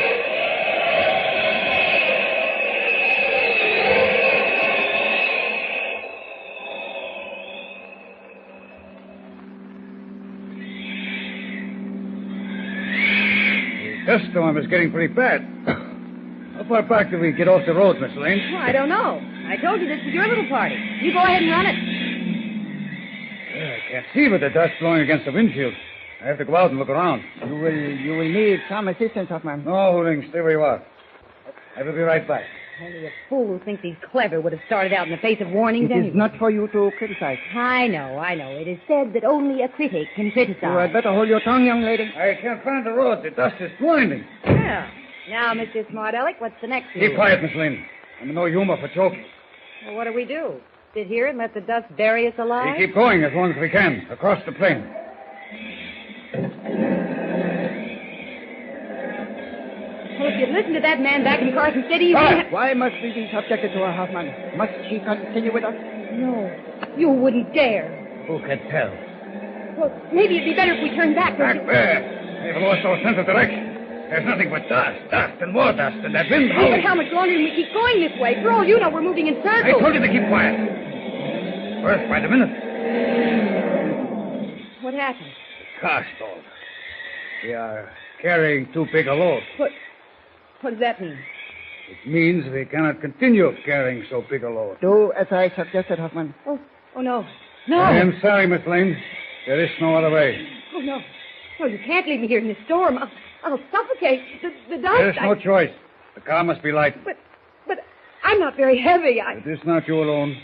Dust storm is getting pretty bad. How far back do we get off the road, Miss Lane? Well, I don't know. I told you this was your little party. You go ahead and run it. I can't see with the dust blowing against the windshield. I have to go out and look around. You will need some assistance, Hoffman. No, Hooling, stay where you are. I will be right back. Only a fool who thinks he's clever would have started out in the face of warnings It anyway. is not for you to criticize. I know. It is said that only a critic can criticize. You had better hold your tongue, young lady. I can't find the road. The dust is blinding. Yeah. Now, Mr. Smart Aleck, what's the next Keep move? quiet, Miss Lane. I'm in no humor for joking. Well, what do? Sit here and let the dust bury us alive? We keep going as long as we can, across the plain. Well, if you'd listened to that man back in Carson City, you wouldn't have... Why must we be subjected to her, Hoffman? Must she continue with us? No, you wouldn't dare. Who can tell? Well, maybe it'd be better if we turned back. Back where? They've lost all sense of direction. There's nothing but dust and more dust, and that wind But howling. how much longer can we keep going this way? For all you know, we're moving in I circles. told you to keep quiet. First by the minute. What happened? The car stalled. We are carrying too big a load. What does that mean? It means we cannot continue carrying so big a load. Do as I suggested, Hoffman. Oh, no. No. I am sorry, Miss Lane. There is no other way. Oh, no. No, you can't leave me here in this storm. I'll suffocate. The dust... There is no choice. The car must be light. But I'm not very heavy. It is not you alone.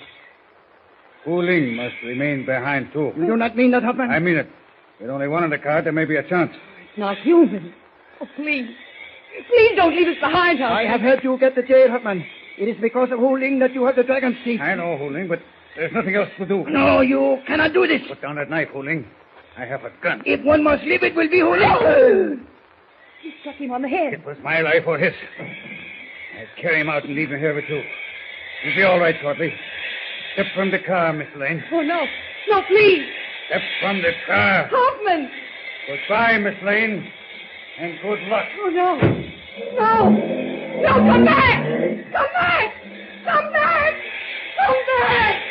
Hu Ling must remain behind, too. You do not mean that, Hoffman? I mean it. With only one in the car, there may be a chance. It's not human. Oh, please. Please don't leave us behind, Hoffman. I have helped you get the jail, Hoffman. It is because of Hu Ling that you have the dragon's teeth. I know, Hu Ling, but there's nothing else to do. No, you cannot do this. Put down that knife, Hu Ling. I have a gun. If one must live, it will be Hu Ling. You struck him on the head. It was my life or his. I'd carry him out and leave him here with you. You'll be all right shortly. Step from the car, Miss Lane. Oh, no. No, please. Step from the car. Hoffman. Goodbye, Miss Lane. And good luck. Oh, no. No. No, come back. Come back. Come back. Come back.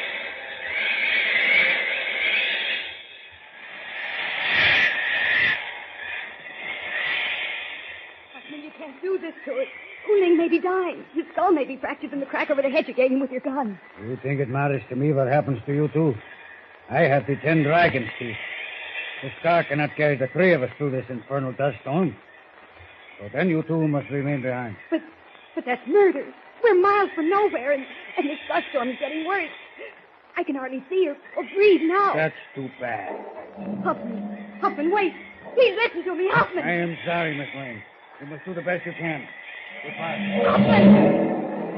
Hoffman, you can't do this to it. Hu Ling may be dying. His skull may be fractured from the crack over the head you gave him with your gun. You think it matters to me what happens to you, too? I have the 10 dragon's teeth. This car cannot carry the 3 of us through this infernal dust storm. So then you two must remain behind. But that's murder. We're miles from nowhere, and this dust storm is getting worse. I can hardly see or breathe now. That's too bad. Huffman, wait. Please listen to me, Huffman. I am sorry, Miss Lane. You must do the best you can. Goodbye.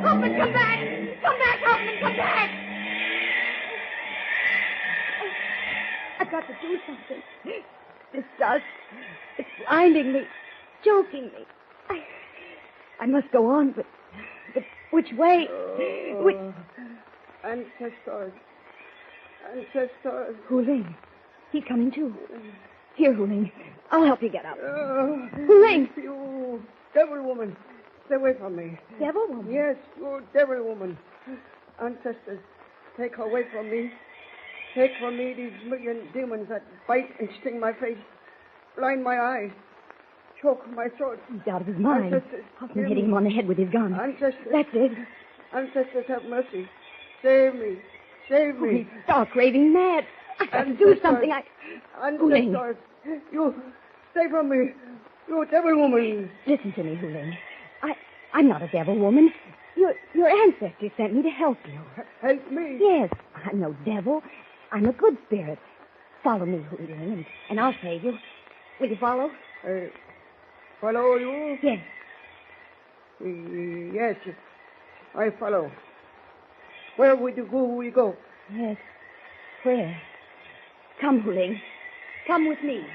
Huffman, come back. Come back, Huffman, come back. I've got to do something. This dust, it's blinding me, choking me. I must go on, but which way? Ancestors. Hu Ling. He's coming too. Here, Hu Ling. I'll help you get up. Hu Ling. You devil woman. Stay away from me. Devil woman? Yes, you devil woman. Ancestors, take her away from me. Take from me these million demons that bite and sting my face, blind my eyes, choke my throat. He's out of his mind. Ancestors, Huffman hitting him on the head with his gun. Ancestors. That's it. Ancestors, have mercy. Save me. Save Oh, me. he's stark raving mad. I've got to do something. Hu Ling. Ancestors, you stay from me. You devil woman. Listen to me, Hu Ling. I'm not a devil woman. Your ancestors sent me to help you. Help me? Yes, I'm no devil. I'm a good spirit. Follow me, Hu Ling, and I'll save you. Will you follow? Follow you? Yes. Yes, I follow. Where would you go? We go. Yes. Where? Come, Hu Ling. Come with me.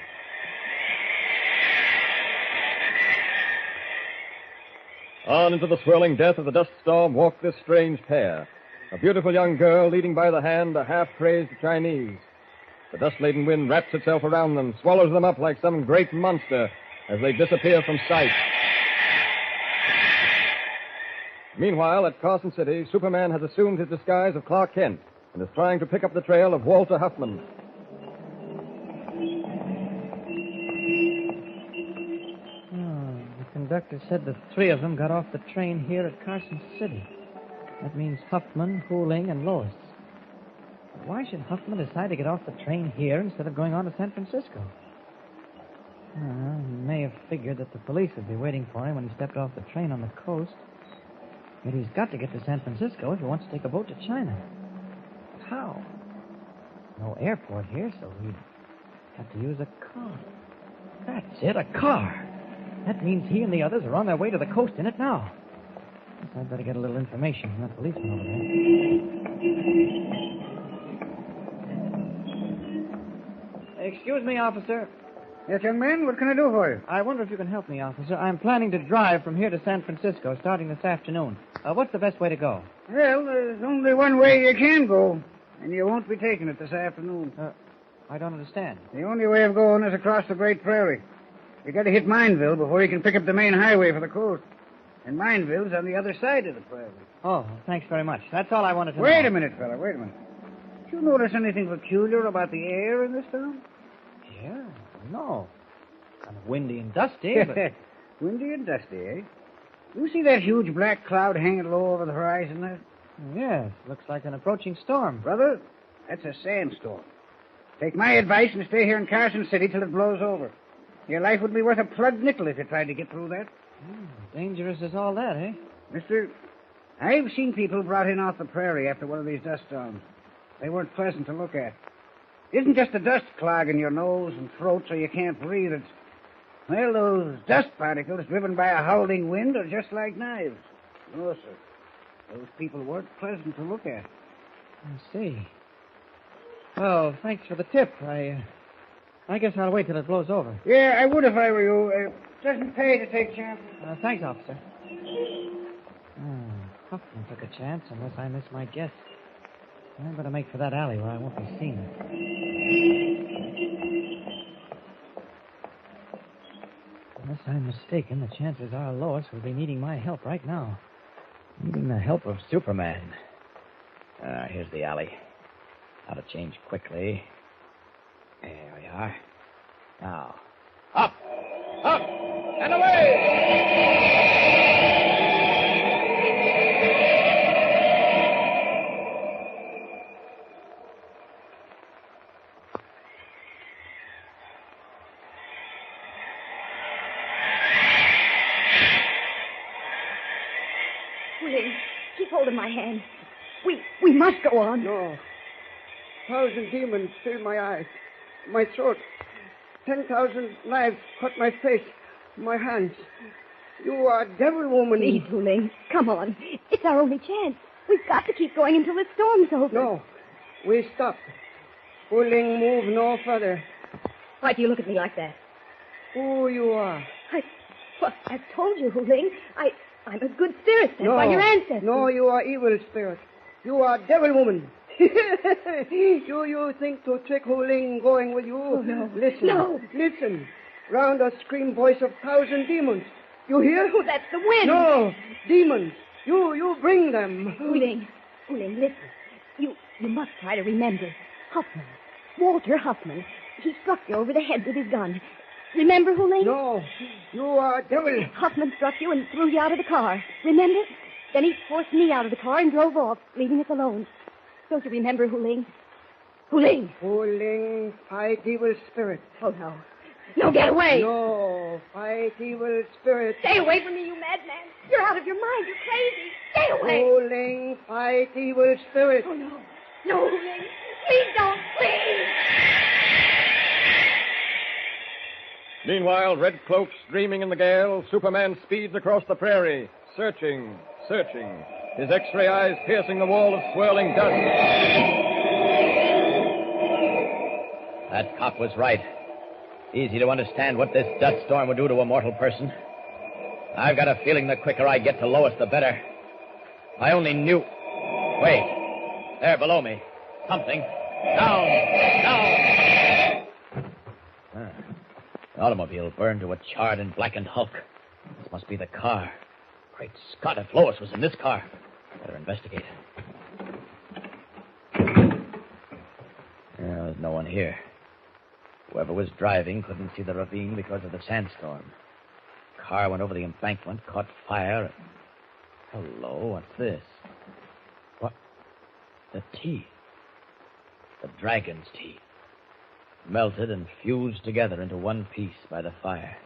On into the swirling death of the dust storm walked this strange pair. A beautiful young girl leading by the hand a half-crazed Chinese. The dust-laden wind wraps itself around them, swallows them up like some great monster as they disappear from sight. Meanwhile, at Carson City, Superman has assumed his disguise of Clark Kent and is trying to pick up the trail of Walter Huffman. conductor said the three of them got off the train here at Carson City. That means Huffman, Huling, and Lois. But why should Huffman decide to get off the train here instead of going on to San Francisco? He may have figured that the police would be waiting for him when he stepped off the train on the coast. But he's got to get to San Francisco if he wants to take a boat to China. But how? No airport here, so he'd have to use a car. That's it, a car. That means he and the others are on their way to the coast in it now. Guess I'd better get a little information from that policeman over there. Excuse me, officer. Yes, young man, what can I do for you? I wonder if you can help me, officer. I'm planning to drive from here to San Francisco starting this afternoon. What's the best way to go? Well, there's only one way you can go, and you won't be taking it this afternoon. I don't understand. The only way of going is across the Great Prairie. You got to hit Mineville before you can pick up the main highway for the coast. And Mineville's on the other side of the prairie. Oh, thanks very much. That's all I wanted to know. Wait a minute, fella, wait a minute. Did you notice anything peculiar about the air in this town? Yeah, no. Kind of windy and dusty, but... Windy and dusty, eh? You see that huge black cloud hanging low over the horizon there? Yes, looks like an approaching storm. Brother, that's a sandstorm. Take my advice and stay here in Carson City till it blows over. Your life would be worth a plug nickel if you tried to get through that. Dangerous as all that, eh? Mister, I've seen people brought in off the prairie after one of these dust storms. They weren't pleasant to look at. It isn't just the dust clogging your nose and throat so you can't breathe. It's, well, those dust particles driven by a howling wind are just like knives. No, sir. Those people weren't pleasant to look at. I see. Well, thanks for the tip. I guess I'll wait till it blows over. Yeah, I would if I were you. It doesn't pay to take chances. Thanks, officer. Huffman took a chance, unless I miss my guess. I better make for that alley where I won't be seen. Unless I'm mistaken, the chances are Lois will be needing my help right now. Needing the help of Superman. Here's the alley. How to change quickly. There we are. Now, up, up, and away! Willie, keep hold of my hand. We must go on. No. 1,000 demons fill my eyes, my throat. 10,000 knives cut my face, my hands. You are a devil woman. Please, Huling, come on. It's our only chance. We've got to keep going until the storm's over. No, we stop. Huling, move no further. Why do you look at me like that? Who you are? I've told you, Huling. I'm a good spirit sent by your ancestors. No, you are evil spirit. You are devil woman. You think to trick Huling going with you? Oh, no. Listen. No. Listen. Round us scream voice of 1,000 demons. You hear? Oh, that's the wind. No, demons. You bring them. Huling, listen. You must try to remember. Huffman. Walter Huffman. He struck you over the head with his gun. Remember, Huling? No, you are devil. Huffman struck you and threw you out of the car. Remember? Then he forced me out of the car and drove off, leaving us alone. Don't you remember, Huling? Huling! Huling, fight evil spirit. Oh, no. No, get away! No, fight evil spirit. Stay away from me, you madman. You're out of your mind. You're crazy. Stay away. Huling, fight evil spirit. Oh, no. No, Huling. Please don't. Please. Meanwhile, red cloaks streaming in the gale, Superman speeds across the prairie, searching, his X-ray eyes piercing the wall of swirling dust. That cop was right. Easy to understand what this dust storm would do to a mortal person. I've got a feeling the quicker I get to Lois, the better. I only knew... Wait. There below me. Something. Down! The automobile burned to a charred and blackened hulk. This must be the car. Great Scott, if Lois was in this car. Better investigate. There's no one here. Whoever was driving couldn't see the ravine because of the sandstorm. car went over the embankment, caught fire. Hello, what's this? What? The teeth. The dragon's teeth. Melted and fused together into one piece by the fire.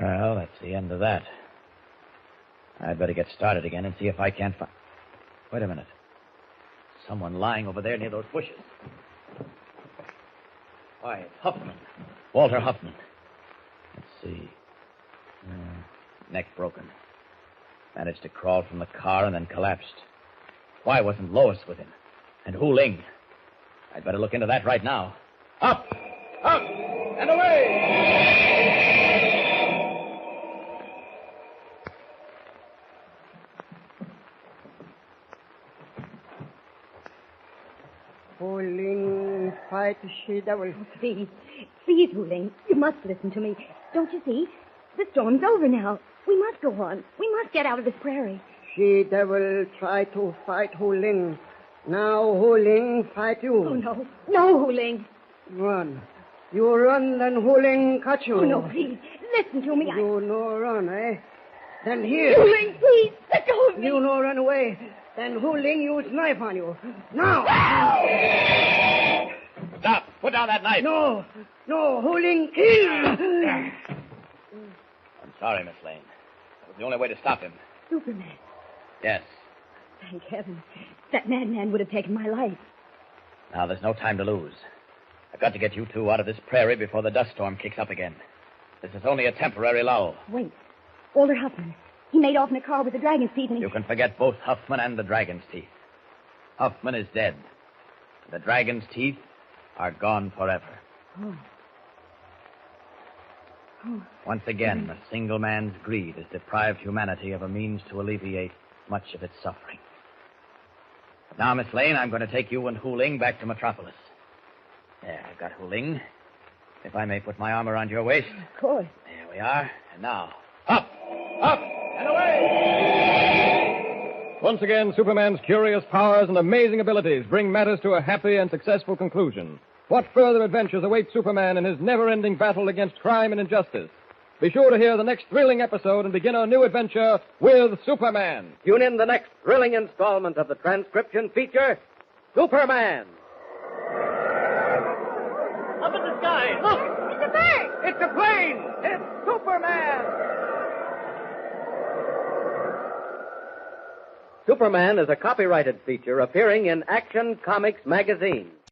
Well, that's the end of that. I'd better get started again and see if I can't find... Wait a minute. Someone lying over there near those bushes. Why, it's Huffman. Walter Huffman. Let's see. Neck broken. Managed to crawl from the car and then collapsed. Why wasn't Lois with him? And Hu Ling? I'd better look into that right now. Up! Up! And away! Hu Ling, fight she devil. Please, please, Hu Ling, you must listen to me. Don't you see? The storm's over now. We must go on. We must get out of this prairie. She devil try to fight Hu Ling. Now Hu Ling fight you. Oh, no. No, Hu Ling. Run. You run, then Hu Ling catch you. Oh, no, please. Listen to me. You no run, eh? Then here. Hu Ling, please. Let go of me. You no run away. Then Hu Ling use knife on you. Now. Stop. Put down that knife. No. No, Hu Ling kill. I'm sorry, Miss Lane. That was the only way to stop him. Superman. Yes. Thank heaven. That madman would have taken my life. Now, there's no time to lose. I've got to get you two out of this prairie before the dust storm kicks up again. This is only a temporary lull. Wait. Walter Huffman. He made off in a car with the dragon's teeth and he... You can forget both Huffman and the dragon's teeth. Huffman is dead. The dragon's teeth are gone forever. Oh. Oh. Once again, a single man's greed has deprived humanity of a means to alleviate much of its suffering. But now, Miss Lane, I'm going to take you and Hu Ling back to Metropolis. There, I've got Hu Ling. If I may put my arm around your waist. Of course. There we are. And now, up, up, and away! Once again, Superman's curious powers and amazing abilities bring matters to a happy and successful conclusion. What further adventures await Superman in his never-ending battle against crime and injustice? Be sure to hear the next thrilling episode and begin a new adventure with Superman. Tune in the next thrilling installment of the transcription feature, Superman. Up in the sky. Look! It's a bird! It's a plane! It's Superman! Superman is a copyrighted feature appearing in Action Comics magazine.